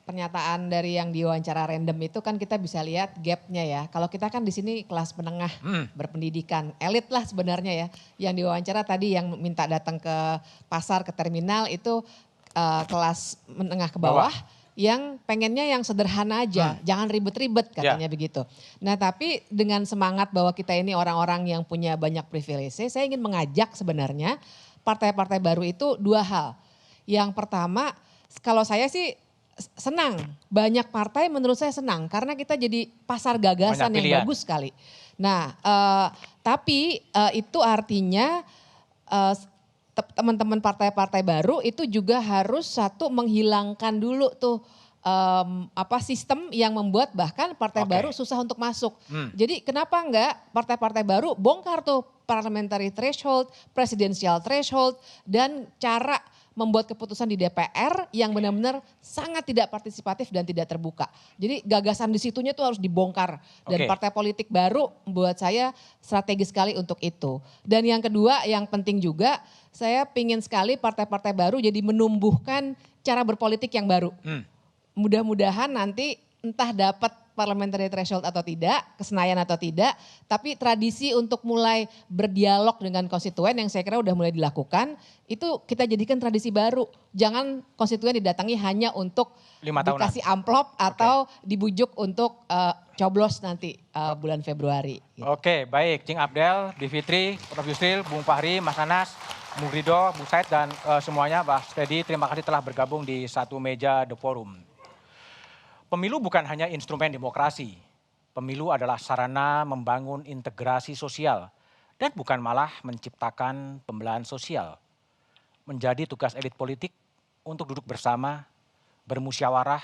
pernyataan dari yang diwawancara random itu kan kita bisa lihat gapnya ya. Kalau kita kan di sini kelas menengah berpendidikan, elit lah sebenarnya ya. Yang diwawancara tadi yang minta datang ke pasar, ke terminal itu kelas menengah ke bawah. Yang pengennya yang sederhana aja, jangan ribet-ribet katanya begitu. Nah tapi dengan semangat bahwa kita ini orang-orang yang punya banyak privilege, saya ingin mengajak sebenarnya partai-partai baru itu 2 hal. Yang pertama, kalau saya sih senang, banyak partai menurut saya senang karena kita jadi pasar gagasan yang bagus sekali. Nah tapi itu artinya teman-teman partai-partai baru itu juga harus menghilangkan dulu tuh sistem yang membuat bahkan partai baru susah untuk masuk. Jadi kenapa enggak partai-partai baru bongkar tuh parliamentary threshold, presidential threshold dan cara membuat keputusan di DPR yang benar-benar sangat tidak partisipatif dan tidak terbuka. Jadi gagasan di situnya tuh harus dibongkar dan partai politik baru buat saya strategis sekali untuk itu. Dan yang kedua yang penting juga saya pingin sekali partai-partai baru jadi menumbuhkan cara berpolitik yang baru. Mudah-mudahan nanti entah dapat parliamentary threshold atau tidak, kesenayan atau tidak, tapi tradisi untuk mulai berdialog dengan konstituen yang saya kira udah mulai dilakukan, itu kita jadikan tradisi baru. Jangan konstituen didatangi hanya untuk dikasih amplop atau dibujuk untuk coblos nanti bulan Februari. Gitu. Oke, baik. Cing Abdel, Bivitri, Prof. Yusril, Bung Fahri, Mas Anas, Bung Rido, Bung Said, dan semuanya, Pak Steady, terima kasih telah bergabung di satu meja The Forum. Pemilu bukan hanya instrumen demokrasi. Pemilu adalah sarana membangun integrasi sosial dan bukan malah menciptakan pembelahan sosial. Menjadi tugas elit politik untuk duduk bersama, bermusyawarah,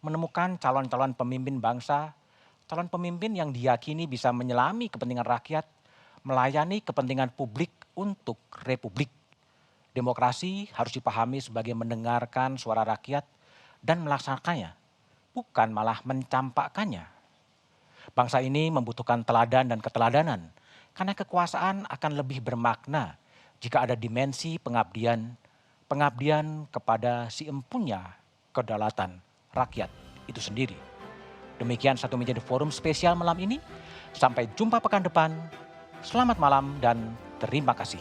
menemukan calon-calon pemimpin bangsa, calon pemimpin yang diyakini bisa menyelami kepentingan rakyat, melayani kepentingan publik untuk republik. Demokrasi harus dipahami sebagai mendengarkan suara rakyat dan melaksanakannya, bukan malah mencampakkannya. Bangsa ini membutuhkan teladan dan keteladanan, karena kekuasaan akan lebih bermakna jika ada dimensi pengabdian kepada si empunya kedaulatan rakyat itu sendiri. Demikian satu meja The Forum spesial malam ini. Sampai jumpa pekan depan. Selamat malam dan terima kasih.